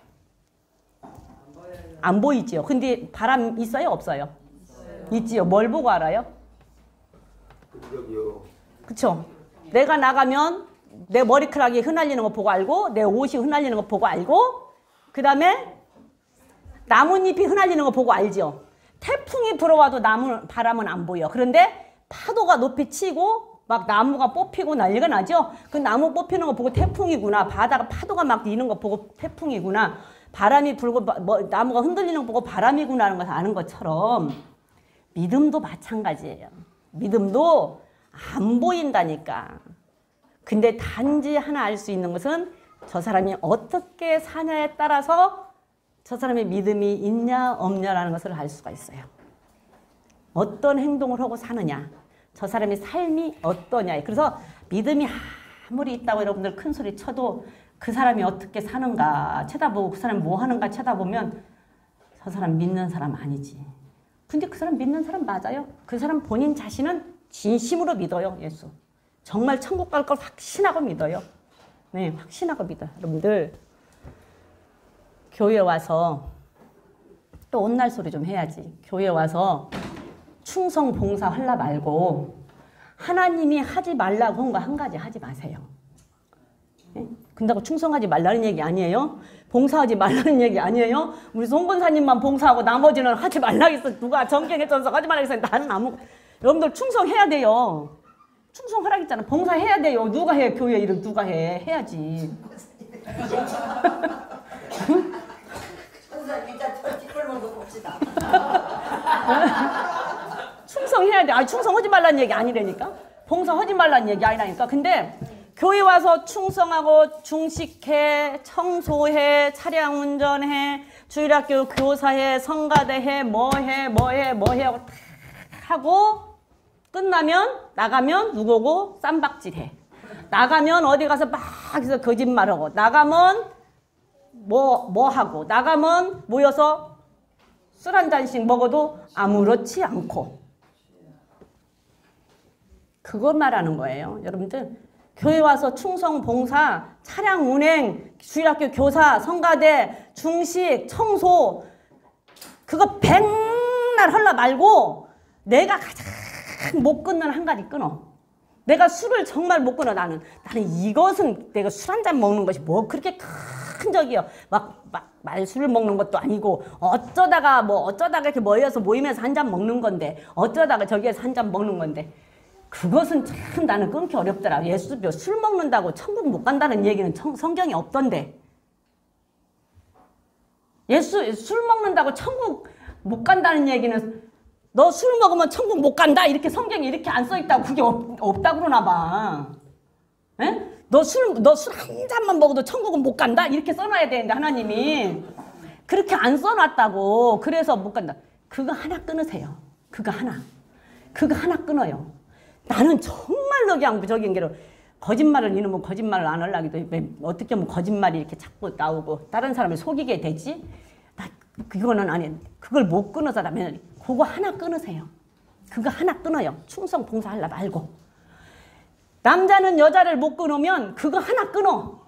안 보이지요. 근데 바람 있어요? 없어요? 있지요. 뭘 보고 알아요? 그쵸? 내가 나가면 내 머리카락이 흩날리는 거 보고 알고 내 옷이 흩날리는 거 보고 알고 그 다음에 나뭇잎이 흩날리는 거 보고 알죠. 태풍이 불어와도 바람은 안 보여. 그런데 파도가 높이 치고 막 나무가 뽑히고 난리가 나죠. 그 나무 뽑히는 거 보고 태풍이구나. 바다가 파도가 막 이는 거 보고 태풍이구나. 바람이 불고 나무가 흔들리는 거 보고 바람이구나 하는 걸 아는 것처럼 믿음도 마찬가지예요. 믿음도 안 보인다니까. 근데 단지 하나 알 수 있는 것은 저 사람이 어떻게 사냐에 따라서 저 사람의 믿음이 있냐 없냐라는 것을 알 수가 있어요. 어떤 행동을 하고 사느냐. 저 사람의 삶이 어떠냐. 그래서 믿음이 아무리 있다고 여러분들 큰 소리 쳐도 그 사람이 어떻게 사는가 쳐다보고 그 사람이 뭐 하는가 쳐다보면 저 사람 믿는 사람 아니지. 근데 그 사람 믿는 사람 맞아요. 그 사람 본인 자신은 진심으로 믿어요. 예수. 정말 천국 갈 걸 확신하고 믿어요. 네, 확신하고 믿어요. 여러분들 교회 와서 또 온날 소리 좀 해야지. 교회 와서 충성 봉사 하려 말고 하나님이 하지 말라고 한 거 한 가지 하지 마세요. 네? 근다고 충성하지 말라는 얘기 아니에요. 봉사하지 말라는 얘기 아니에요. 우리 송 권사님만 봉사하고 나머지는 하지 말라고 했어. 누가 정경의 전석 하지 말라고 했어. 나는 아무. 여러분들 충성해야 돼요. 충성하라고 했잖아. 봉사해야 돼요. 누가 해? 교회 일을 누가 해? 해야지. 충성해야 돼. 아니, 충성하지 말라는 얘기 아니라니까. 봉사하지 말라는 얘기 아니라니까. 근데 교회 와서 충성하고 중식해, 청소해, 차량 운전해, 주일학교 교사해, 성가대해, 뭐해 하고 다 하고 끝나면 나가면 누구고 쌈박질해. 나가면 어디 가서 막 해서 거짓말하고 나가면 뭐 하고 나가면 모여서 술 한 잔씩 먹어도 아무렇지 않고. 그거 말하는 거예요. 여러분들 교회 와서 충성, 봉사, 차량 운행, 주일학교 교사, 성가대, 중식, 청소 그거 백날 헐라 말고 내가 가장 못 끊는 한 가지 끊어. 내가 술을 정말 못 끊어. 나는 이것은 내가 술 한 잔 먹는 것이 뭐 그렇게 큰 적이요. 막 말술을 먹는 것도 아니고 어쩌다가 이렇게 모이면서 한 잔 먹는 건데 어쩌다가 저기에서 한 잔 먹는 건데 그것은 참 나는 끊기 어렵더라. 술 먹는다고 천국 못 간다는 얘기는 성경에 없던데. 술 먹는다고 천국 못 간다는 얘기는 너 술 먹으면 천국 못 간다 이렇게 성경에 이렇게 안 써있다고 그게 없다고 그러나 봐. 에? 너 술 한 잔만 먹어도 천국은 못 간다 이렇게 써놔야 되는데 하나님이 그렇게 안 써놨다고. 그래서 못 간다. 그거 하나 끊으세요. 그거 하나 끊어요. 나는 정말로 그냥 무적인 게로 거짓말을 이놈은 거짓말을 안 하려고 해도 어떻게 하면 거짓말이 이렇게 자꾸 나오고 다른 사람을 속이게 되지? 나 그거는 아니. 그걸 못 끊어서 라면 그거 하나 끊으세요. 그거 하나 끊어요. 충성 봉사하려 말고. 남자는 여자를 못 끊으면 그거 하나 끊어.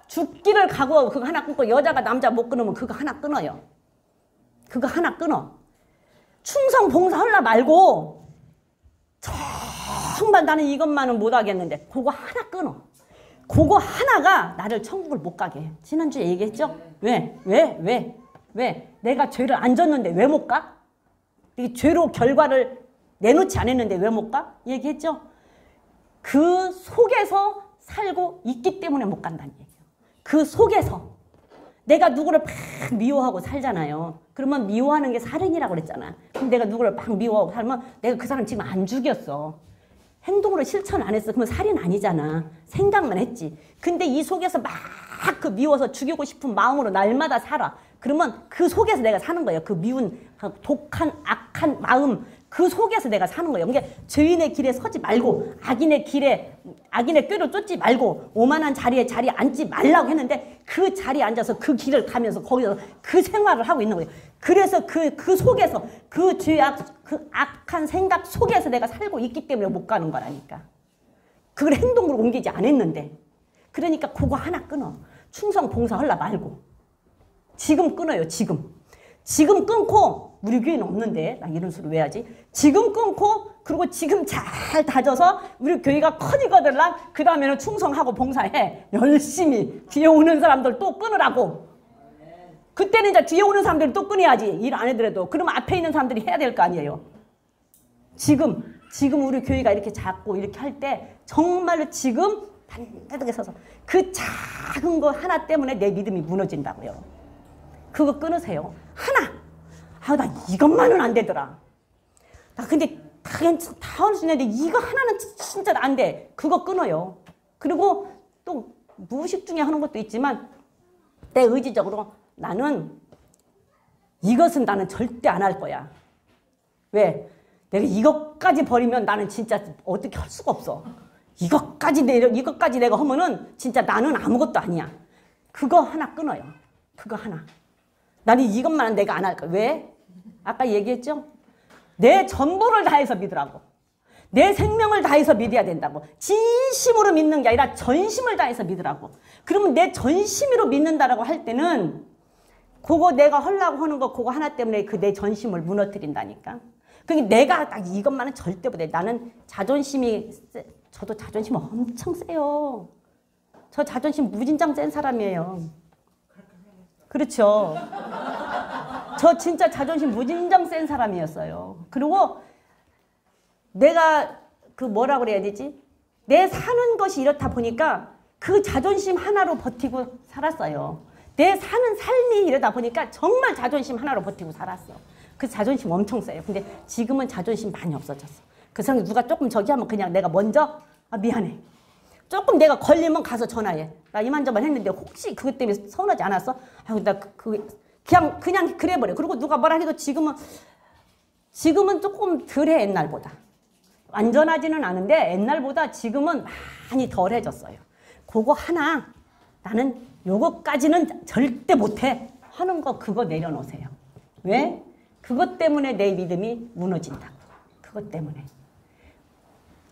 죽기를 각오하고 그거 하나 끊고 여자가 남자 못 끊으면 그거 하나 끊어요. 그거 하나 끊어. 충성 봉사하려 말고 정말 나는 이것만은 못하겠는데 그거 하나 끊어. 그거 하나가 나를 천국을 못 가게 해. 지난주에 얘기했죠? 왜? 내가 죄를 안 졌는데 왜 못 가? 이 죄로 결과를 내놓지 않았는데 왜 못 가? 얘기했죠? 그 속에서 살고 있기 때문에 못 간다는 얘기예요. 그 속에서 내가 누구를 막 미워하고 살잖아요. 그러면 미워하는 게 살인이라고 그랬잖아. 그럼 내가 누구를 막 미워하고 살면 내가 그 사람 지금 안 죽였어. 행동으로 실천 안 했어. 그러면 살인 아니잖아. 생각만 했지. 근데 이 속에서 막 그 미워서 죽이고 싶은 마음으로 날마다 살아. 그러면 그 속에서 내가 사는 거예요. 그 미운 독한 악한 마음 그 속에서 내가 사는 거예요. 그러니까 죄인의 길에 서지 말고 악인의 꾀로 쫓지 말고 오만한 자리에 앉지 말라고 했는데 그 자리에 앉아서 그 길을 가면서 거기서 그 생활을 하고 있는 거예요. 그래서 그 속에서 그 악한 생각 속에서 내가 살고 있기 때문에 못 가는 거라니까. 그걸 행동으로 옮기지 않았는데. 그러니까 그거 하나 끊어. 충성 봉사하려 말고. 지금 끊어요. 지금 끊고 우리 교회는 없는데 나 이런 소리 왜 하지? 지금 끊고 그리고 지금 잘 다져서 우리 교회가 커지거들랑 그 다음에는 충성하고 봉사해. 열심히 뒤에 오는 사람들 또 끊으라고. 그때는 이제 뒤에 오는 사람들이 또 끊어야지. 일 안 해더라도. 그러면 앞에 있는 사람들이 해야 될 거 아니에요. 지금 우리 교회가 이렇게 작고 이렇게 할 때 정말로 지금 단단하게 서서 그 작은 거 하나 때문에 내 믿음이 무너진다고요. 그거 끊으세요. 하나. 나 이것만은 안 되더라. 나 근데 다 할 수 있는데 이거 하나는 진짜 안 돼. 그거 끊어요. 그리고 또 무의식 중에 하는 것도 있지만 내 의지적으로 나는 이것은 나는 절대 안 할 거야. 왜? 내가 이것까지 버리면 나는 진짜 어떻게 할 수가 없어. 이것까지 내가 하면은 진짜 나는 아무것도 아니야. 그거 하나 끊어요. 그거 하나. 나는 이것만은 내가 안 할 거야. 왜? 아까 얘기했죠? 내 전부를 다해서 믿으라고. 내 생명을 다해서 믿어야 된다고. 진심으로 믿는 게 아니라 전심을 다해서 믿으라고. 그러면 내 전심으로 믿는다라고 할 때는 그거 내가 하려고 하는 거 그거 하나 때문에 그 내 전심을 무너뜨린다니까. 그러니까 내가 딱 이것만은 절대 못해. 나는 저도 자존심 엄청 세요. 저 자존심 무진장 센 사람이에요. 그렇죠. 저 진짜 자존심 무진장 센 사람이었어요. 그리고 내가 그 뭐라 그래야 되지? 내 사는 것이 이렇다 보니까 그 자존심 하나로 버티고 살았어요. 내 사는 삶이 이러다 보니까 정말 자존심 하나로 버티고 살았어. 그 자존심 엄청 세요. 근데 지금은 자존심 많이 없어졌어. 그 사람 누가 조금 저기 하면 그냥 내가 먼저 미안해. 조금 내가 걸리면 가서 전화해. 나 이만저만 했는데 혹시 그것 때문에 서운하지 않았어? 나 그냥 그래버려. 그리고 누가 뭐라 해도 지금은 조금 덜해 옛날보다. 완전하지는 않은데 옛날보다 지금은 많이 덜해졌어요. 그거 하나 나는 요거까지는 절대 못해 하는 거 그거 내려놓으세요. 왜? 그것 때문에 내 믿음이 무너진다고. 그것 때문에.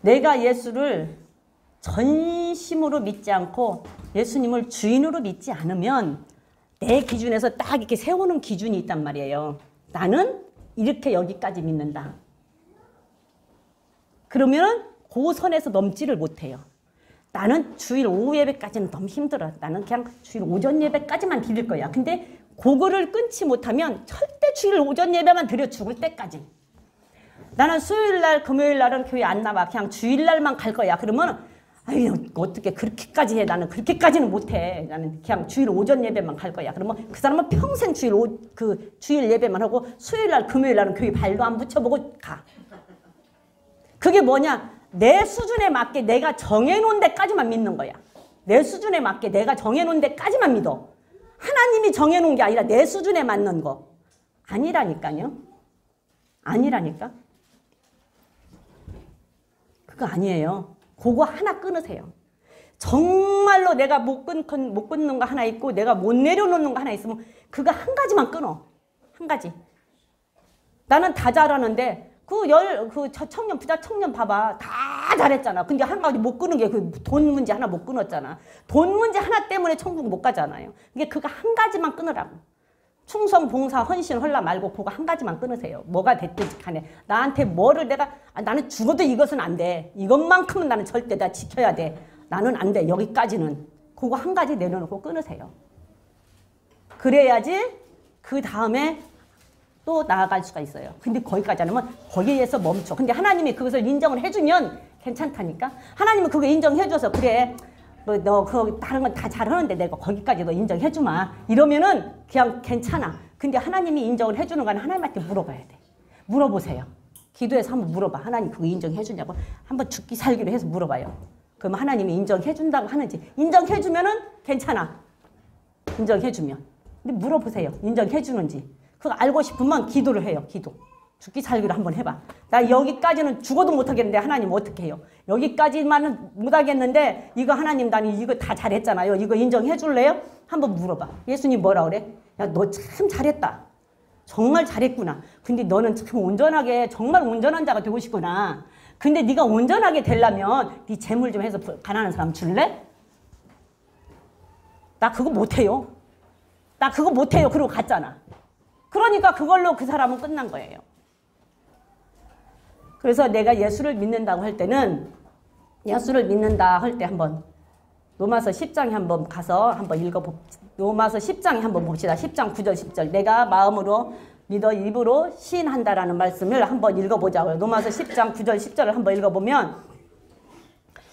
내가 예수를 전심으로 믿지 않고 예수님을 주인으로 믿지 않으면 내 기준에서 딱 이렇게 세우는 기준이 있단 말이에요. 나는 이렇게 여기까지 믿는다. 그러면 그 선에서 넘지를 못해요. 나는 주일 오후 예배까지는 너무 힘들어. 나는 그냥 주일 오전 예배까지만 드릴 거야. 근데 그거를 끊지 못하면 절대 주일 오전 예배만 드려 죽을 때까지. 나는 수요일날 금요일날은 교회 안 나와. 그냥 주일날만 갈 거야. 그러면 아유 어떻게 그렇게까지 해. 나는 그렇게까지는 못해. 나는 그냥 주일 오전 예배만 갈 거야. 그러면 그 사람은 평생 주일 예배만 하고 수요일날 금요일날은 교회 발도 안 붙여보고 가. 그게 뭐냐? 내 수준에 맞게 내가 정해놓은 데까지만 믿는 거야. 내 수준에 맞게 내가 정해놓은 데까지만 믿어. 하나님이 정해놓은 게 아니라 내 수준에 맞는 거. 아니라니까요. 아니라니까. 그거 아니에요. 그거 하나 끊으세요. 정말로 내가 못 끊는 거 하나 있고 내가 못 내려놓는 거 하나 있으면 그거 한 가지만 끊어. 한 가지. 나는 다 잘하는데 부자 청년 봐봐. 다 잘했잖아. 근데 한 가지 못 끊은 게 그 돈 문제 하나 못 끊었잖아. 돈 문제 하나 때문에 천국 못 가잖아요. 이게 그거 한 가지만 끊으라고. 충성, 봉사, 헌신, 헐라 말고 그거 한 가지만 끊으세요. 뭐가 됐든지 간에. 나한테 뭐를 나는 죽어도 이것은 안 돼. 이것만큼은 나는 절대 다 지켜야 돼. 나는 안 돼. 여기까지는. 그거 한 가지 내려놓고 끊으세요. 그래야지 그 다음에 또 나아갈 수가 있어요. 근데 거기까지 하면 거기에서 멈춰. 근데 하나님이 그것을 인정을 해주면 괜찮다니까. 하나님은 그거 인정해줘서 그래. 너 그거 다른 건 다 잘하는데 내가 거기까지 너 인정해주마. 이러면은 그냥 괜찮아. 근데 하나님이 인정을 해주는 건 하나님한테 물어봐야 돼. 물어보세요. 기도해서 한번 물어봐. 하나님 그거 인정해주냐고. 한번 죽기 살기로 해서 물어봐요. 그럼 하나님이 인정해준다고 하는지. 인정해주면은 괜찮아. 인정해주면. 근데 물어보세요. 인정해주는지. 그거 알고 싶으면 기도를 해요. 기도. 죽기 살기로 한번 해봐. 나 여기까지는 죽어도 못하겠는데 하나님 어떻게 해요? 여기까지만은 못하겠는데 이거 하나님 나는 이거 다 잘했잖아요. 이거 인정해 줄래요? 한번 물어봐. 예수님 뭐라 그래? 야, 너 참 잘했다. 정말 잘했구나. 근데 너는 참 온전하게 정말 온전한 자가 되고 싶구나. 근데 네가 온전하게 되려면 네 재물 좀 해서 가난한 사람 줄래? 나 그거 못해요. 나 그거 못해요. 그러고 갔잖아. 그러니까 그걸로 그 사람은 끝난 거예요. 그래서 내가 예수를 믿는다고 할 때는 예수를 믿는다 할 때 한번 로마서 10장에 한번 가서 한번 읽어봅시다. 로마서 10장에 한번 봅시다. 10장 9절 10절 내가 마음으로 믿어 입으로 시인한다라는 말씀을 한번 읽어보자고요. 로마서 10장 9절 10절을 한번 읽어보면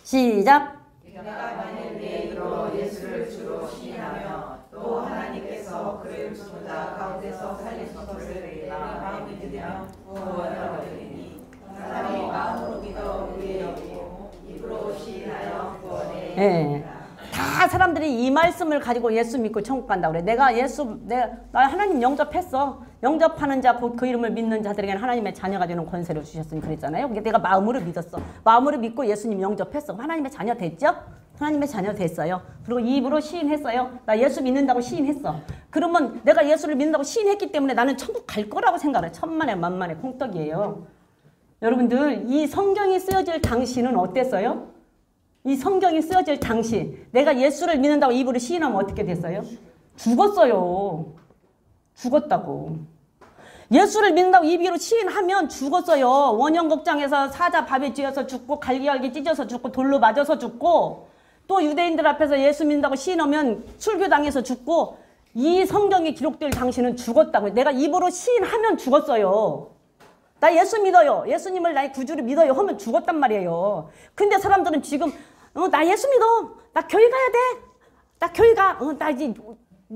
시작. 내가 만일 내 입으로 예수를 주로 시인하며 또 하나님께서 그를 죽은 자 가운데서 살리신 것을 내 마음에 믿으며 구원을 얻으리니 사람이 마음으로 믿어 의에 여기고 입으로 시인하여 구원에 이르리라. 다 사람들이 이 말씀을 가지고 예수 믿고 천국 간다고 그래. 내가 나 하나님 영접했어. 영접하는 자, 곧 그 이름을 믿는 자들에게는 하나님의 자녀가 되는 권세를 주셨으니 그랬잖아요. 그게 내가 마음으로 믿었어. 마음으로 믿고 예수님 영접했어. 하나님의 자녀 됐죠? 하나님의 자녀 됐어요. 그리고 입으로 시인했어요. 나 예수 믿는다고 시인했어. 그러면 내가 예수를 믿는다고 시인했기 때문에 나는 천국 갈 거라고 생각해. 천만에 만만의 콩떡이에요. 여러분들 이 성경이 쓰여질 당시는 어땠어요? 이 성경이 쓰여질 당시 내가 예수를 믿는다고 입으로 시인하면 어떻게 됐어요? 죽었어요. 죽었다고. 예수를 믿는다고 입으로 시인하면 죽었어요. 원형극장에서 사자 밥에 쥐어서 죽고 갈기갈기 찢어서 죽고 돌로 맞아서 죽고 또 유대인들 앞에서 예수 믿는다고 시인하면 출교당해서 죽고 이 성경이 기록될 당시는 죽었다고. 내가 입으로 시인하면 죽었어요. 나 예수 믿어요. 예수님을 나의 구주로 믿어요. 하면 죽었단 말이에요. 근데 사람들은 지금 나 예수 믿어. 나 교회 가야 돼. 나 교회 가. 나 이제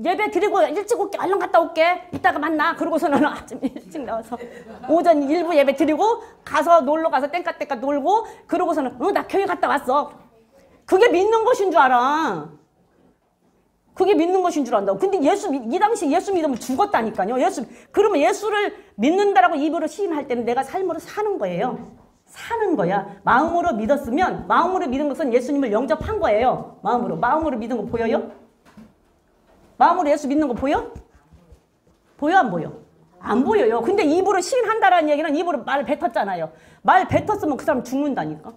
예배 드리고 일찍 올게. 얼른 갔다 올게. 이따가 만나. 그러고서는 아침 일찍 나와서 오전 일부 예배 드리고 가서 놀러 가서 땡까땡까 놀고 그러고서는 나 교회 갔다 왔어. 그게 믿는 것인 줄 알아. 그게 믿는 것인 줄 안다고. 근데 이 당시 예수 믿으면 죽었다니까요. 그러면 예수를 믿는다라고 입으로 시인할 때는 내가 삶으로 사는 거예요. 사는 거야. 마음으로 믿었으면 마음으로 믿은 것은 예수님을 영접한 거예요. 마음으로 믿은 거 보여요? 마음으로 예수 믿는 거 보여? 보여 안 보여? 안 보여요. 근데 입으로 시인한다라는 얘기는 입으로 말 뱉었잖아요. 말 뱉었으면 그 사람 죽는다니까.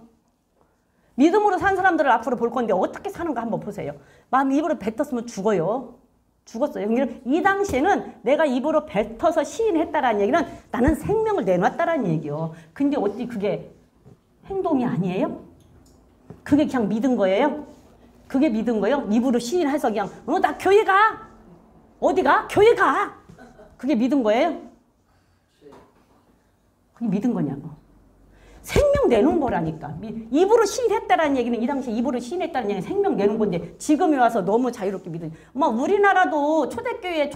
믿음으로 산 사람들을 앞으로 볼 건데 어떻게 사는가 한번 보세요. 마음 입으로 뱉었으면 죽어요. 죽었어요. 이 당시에는 내가 입으로 뱉어서 시인했다라는 얘기는 나는 생명을 내놨다라는 얘기요. 근데 어떻게 그게 행동이 아니에요? 그게 그냥 믿은 거예요? 그게 믿은 거예요? 입으로 시인해서 그냥 나 교회 가. 어디 가? 교회 가. 그게 믿은 거예요? 그게 믿은 거냐고. 생명 내는 거라니까. 입으로 시인했다라는 얘기는 이 당시에 입으로 시인했다는 얘기는 생명 내는 건데 지금에 와서 너무 자유롭게 믿으니. 우리나라도 초대교회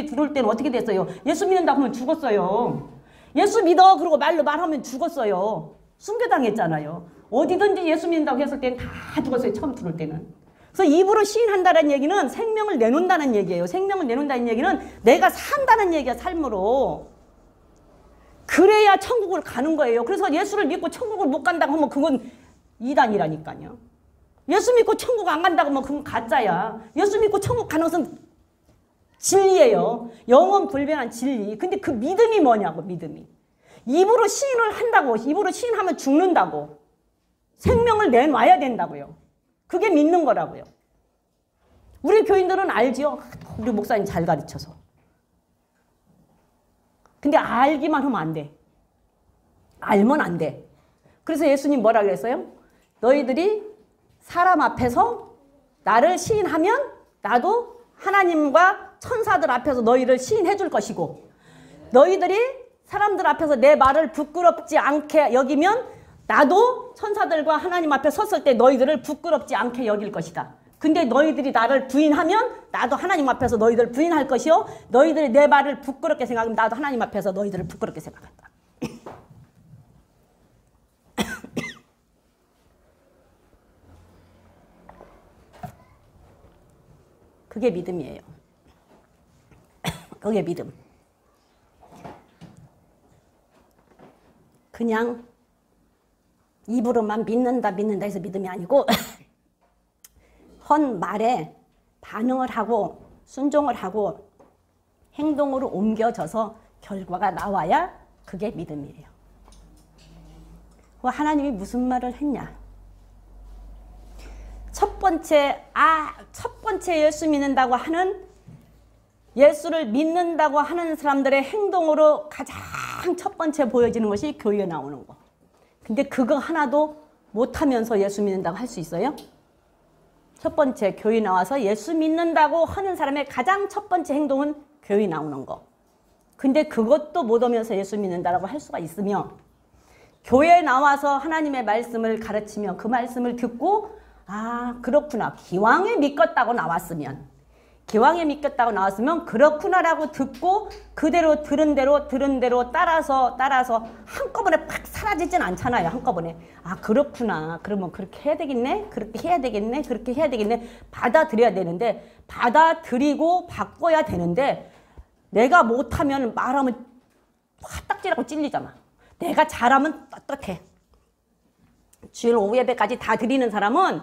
들어올 때는 어떻게 됐어요? 예수 믿는다고 하면 죽었어요. 예수 믿어 그러고 말로 말하면 죽었어요. 순교당했잖아요. 어디든지 예수 믿는다고 했을 때는 다 죽었어요. 처음 들어올 때는. 그래서 입으로 시인한다는 얘기는 생명을 내놓는다는 얘기예요. 생명을 내놓는다는 얘기는 내가 산다는 얘기야. 삶으로. 그래야 천국을 가는 거예요. 그래서 예수를 믿고 천국을 못 간다고 하면 그건 이단이라니까요. 예수 믿고 천국 안 간다고 하면 그건 가짜야. 예수 믿고 천국 가는 것은 진리예요. 영원 불변한 진리. 근데 그 믿음이 뭐냐고. 믿음이. 입으로 시인을 한다고. 입으로 시인하면 죽는다고. 생명을 내놔야 된다고요. 그게 믿는 거라고요. 우리 교인들은 알지요. 우리 목사님 잘 가르쳐서. 근데 알기만 하면 안 돼. 알면 안 돼. 그래서 예수님 뭐라 그랬어요? 너희들이 사람 앞에서 나를 시인하면 나도 하나님과 천사들 앞에서 너희를 시인해 줄 것이고 너희들이 사람들 앞에서 내 말을 부끄럽지 않게 여기면 나도 천사들과 하나님 앞에 섰을 때 너희들을 부끄럽지 않게 여길 것이다. 근데 너희들이 나를 부인하면 나도 하나님 앞에서 너희들을 부인할 것이요. 너희들이 내 말을 부끄럽게 생각하면 나도 하나님 앞에서 너희들을 부끄럽게 생각한다. 그게 믿음이에요. 그게 믿음. 그냥 입으로만 믿는다 해서 믿음이 아니고 헌 말에 반응을 하고 순종을 하고 행동으로 옮겨져서 결과가 나와야 그게 믿음이에요. 하나님이 무슨 말을 했냐? 첫 번째 예수 믿는다고 하는 예수를 믿는다고 하는 사람들의 행동으로 가장 첫 번째 보여지는 것이 교회에 나오는 거. 근데 그거 하나도 못하면서 예수 믿는다고 할 수 있어요? 첫 번째 교회 나와서 예수 믿는다고 하는 사람의 가장 첫 번째 행동은 교회 나오는 거. 근데 그것도 못 오면서 예수 믿는다라고 할 수가 있으며 교회에 나와서 하나님의 말씀을 가르치며 그 말씀을 듣고 그렇구나. 기왕에 믿겠다고 나왔으면 그렇구나라고 듣고 그대로 들은 대로 따라서 한꺼번에 팍 사라지진 않잖아요. 한꺼번에. 그렇구나. 그러면 그렇게 해야 되겠네. 그렇게 해야 되겠네. 받아들여야 되는데 받아들이고 바꿔야 되는데 내가 못하면 말하면 화딱지라고 찔리잖아. 내가 잘하면 떳떳해. 주일 오후 예배까지 다 드리는 사람은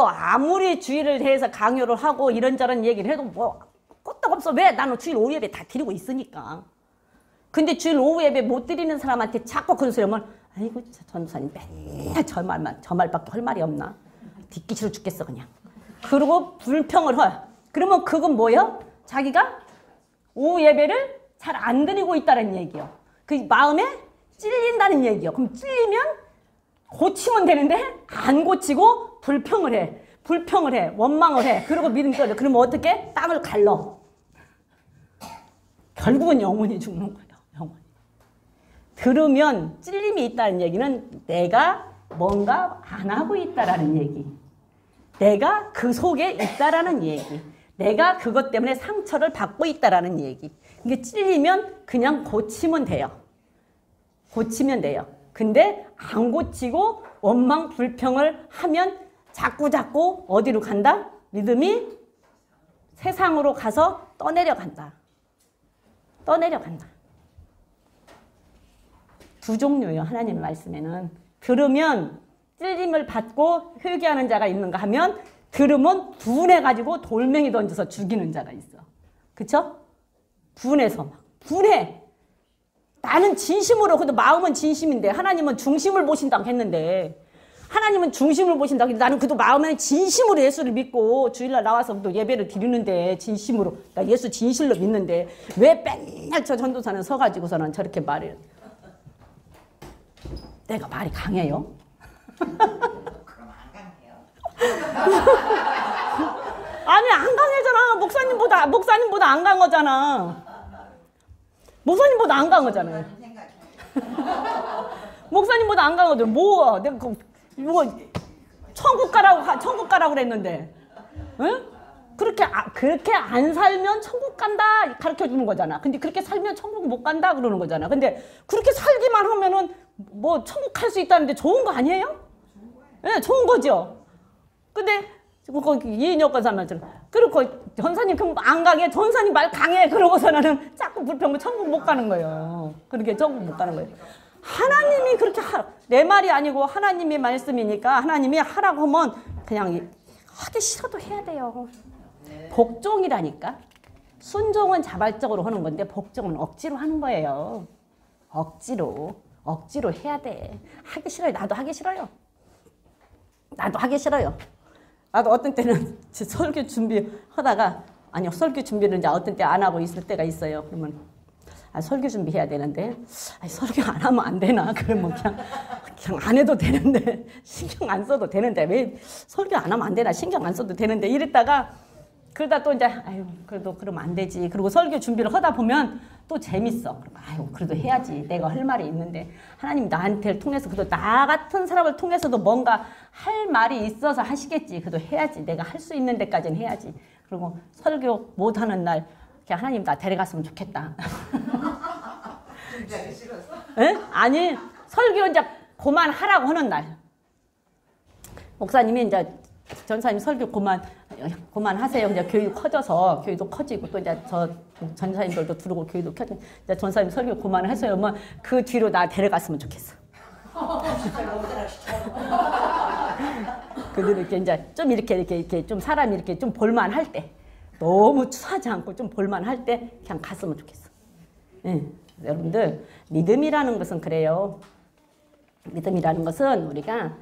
아무리 주일을 대해서 강요를 하고 이런저런 얘기를 해도 끄떡없어. 왜? 나는 주일 오후 예배 다 드리고 있으니까. 근데 주일 오후 예배 못 드리는 사람한테 자꾸 그런 소리 하면 아이고 전도사님 맨날 저 말밖에 할 말이 없나? 듣기 싫어 죽겠어 그냥. 그리고 불평을 해. 그러면 그건 뭐예요? 자기가 오후 예배를 잘 안 드리고 있다는 얘기요. 그 마음에 찔린다는 얘기요. 그럼 찔리면 고치면 되는데 안 고치고 불평을 해. 원망을 해. 그리고 믿음 꺼져. 그러면 어떻게? 땅을 갈러. 결국은 영혼이 죽는 거예요. 영혼이. 들으면 찔림이 있다는 얘기는 내가 뭔가 안 하고 있다라는 얘기. 내가 그 속에 있다라는 얘기. 내가 그것 때문에 상처를 받고 있다라는 얘기. 이게 찔리면 그냥 고치면 돼요. 근데 안 고치고 원망 불평을 하면 자꾸 어디로 간다? 믿음이 세상으로 가서 떠내려간다. 두 종류예요. 하나님 말씀에는. 들으면 찔림을 받고 회개하는 자가 있는가 하면 들으면 분해가지고 돌멩이 던져서 죽이는 자가 있어. 그쵸? 분해서 막 분해. 나는 진심으로, 근데 마음은 진심인데 하나님은 중심을 보신다고 했는데 하나님은 중심을 보신다고 했는데 나는 그래도 마음에는 진심으로 예수를 믿고 주일날 나와서 또 예배를 드리는데 진심으로 나 예수 진실로 믿는데 왜 맨날 저 전도사는 서가지고서는 저렇게 말해요. 내가 말이 강해요? 그럼 안 강해요? 아니 안 강해잖아. 목사님보다 안 강하잖아. 목사님보다 안 강하잖아요. 목사님보다 안 강하죠. 뭐 내가 천국 가라고 그랬는데, 응? 그렇게 안 살면 천국 간다 가르쳐 주는 거잖아. 근데 그렇게 살면 천국 못 간다 그러는 거잖아. 근데 그렇게 살기만 하면은 뭐 천국 갈 수 있다는데 좋은 거 아니에요? 예, 좋은 거죠. 근데 이인혁 권사님처럼 그리고 전사님 안 강해, 전사님 말 강해 그러고서는 자꾸 불평하면 천국 못 가는 거예요. 그렇게 천국 못 가는 거예요. 하나님이 그렇게 내 말이 아니고 하나님의 말씀이니까 하나님이 하라고 하면 그냥 하기 싫어도 해야 돼요. 복종이라니까. 순종은 자발적으로 하는 건데 복종은 억지로 하는 거예요. 억지로 해야 돼. 하기 싫어요. 나도 하기 싫어요. 나도 어떤 때는 설교 준비하다가 아니요, 설교 준비를 이제 어떤 때 안 하고 있을 때가 있어요. 그러면 설교 준비해야 되는데 설교 안 하면 안 되나? 그러면 그냥 안 해도 되는데 신경 안 써도 되는데 왜 설교 안 하면 안 되나? 신경 안 써도 되는데 이랬다가 그러다 또 이제 그래도 그러면 안 되지. 그리고 설교 준비를 하다 보면 또 재밌어. 그래도 해야지. 내가 할 말이 있는데 하나님 나한테를 통해서 그래도 나 같은 사람을 통해서도 뭔가 할 말이 있어서 하시겠지. 그래도 해야지. 내가 할 수 있는 데까지는 해야지. 그리고 설교 못하는 날 그냥 하나님 나 데려갔으면 좋겠다. 진짜 싫어서? 에? 아니 설교 이제 그만하라고 하는 날 목사님이 이제 전사님 설교 그만하세요. 이제 교회 커져서 교회도 커지고 또 이제 저 전사님들도 들어오고 교회도 켜져. 이제 전사님 설교 그만하세요. 뭐 그 뒤로 나 데려갔으면 좋겠어. 그들 이렇게 좀 사람이 이렇게 좀 볼만할 때 너무 추하지 않고 좀 볼만할 때 그냥 갔으면 좋겠어. 네. 여러분들 믿음이라는 것은 그래요. 믿음이라는 것은 우리가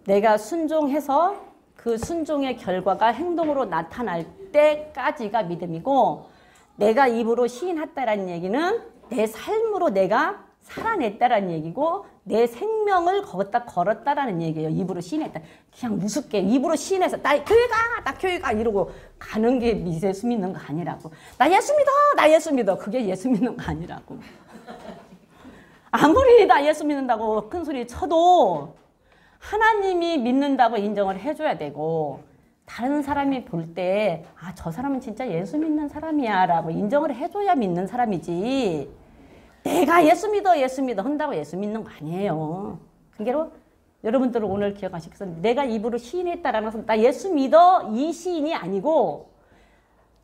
내가 순종해서 그 순종의 결과가 행동으로 나타날 때까지가 믿음이고 내가 입으로 시인했다라는 얘기는 내 삶으로 내가 살아냈다라는 얘기고 내 생명을 거기다 걸었다라는 얘기예요. 입으로 시인했다. 그냥 무섭게 입으로 시인해서 나 교회 가 이러고 가는 게 예수 믿는 거 아니라고. 나 예수 믿어. 그게 예수 믿는 거 아니라고. 아무리 나 예수 믿는다고 큰 소리 쳐도 하나님이 믿는다고 인정을 해줘야 되고 다른 사람이 볼 때 저 사람은 진짜 예수 믿는 사람이야 라고 인정을 해줘야 믿는 사람이지 내가 예수 믿어 한다고 예수 믿는 거 아니에요. 그게로 여러분들은 오늘 기억하시겠어요? 내가 입으로 시인했다라는 것은 나 예수 믿어 이 시인이 아니고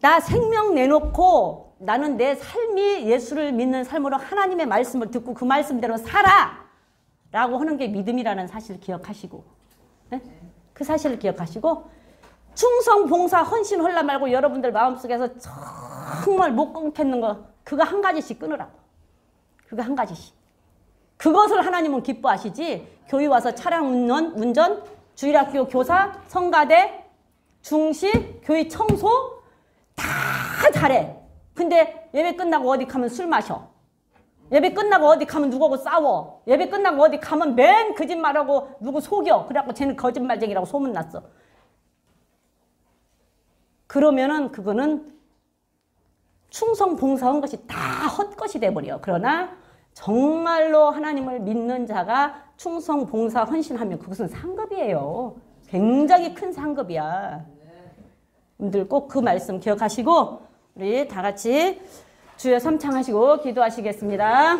나 생명 내놓고 나는 내 삶이 예수를 믿는 삶으로 하나님의 말씀을 듣고 그 말씀대로 살아 라고 하는 게 믿음이라는 사실을 기억하시고 네? 그 사실을 기억하시고 충성, 봉사, 헌신, 헐라 말고 여러분들 마음속에서 정말 못 끊겠는 거 그거 한 가지씩 끊으라고. 그거 한 가지씩. 그것을 하나님은 기뻐하시지 교회 와서 차량 운전, 주일학교 교사, 성가대, 중식, 교회 청소 다 잘해. 근데 예배 끝나고 어디 가면 술 마셔. 예배 끝나고 어디 가면 누구하고 싸워. 예배 끝나고 어디 가면 맨 거짓말하고 누구 속여. 그래갖고 쟤는 거짓말쟁이라고 소문났어. 그러면은 그거는 충성 봉사한 것이 다 헛것이 돼버려. 그러나 정말로 하나님을 믿는 자가 충성 봉사 헌신하면 그것은 상급이에요. 굉장히 큰 상급이야. 여러분들 꼭 그 말씀 기억하시고 우리 다 같이 주여 삼창하시고 기도하시겠습니다.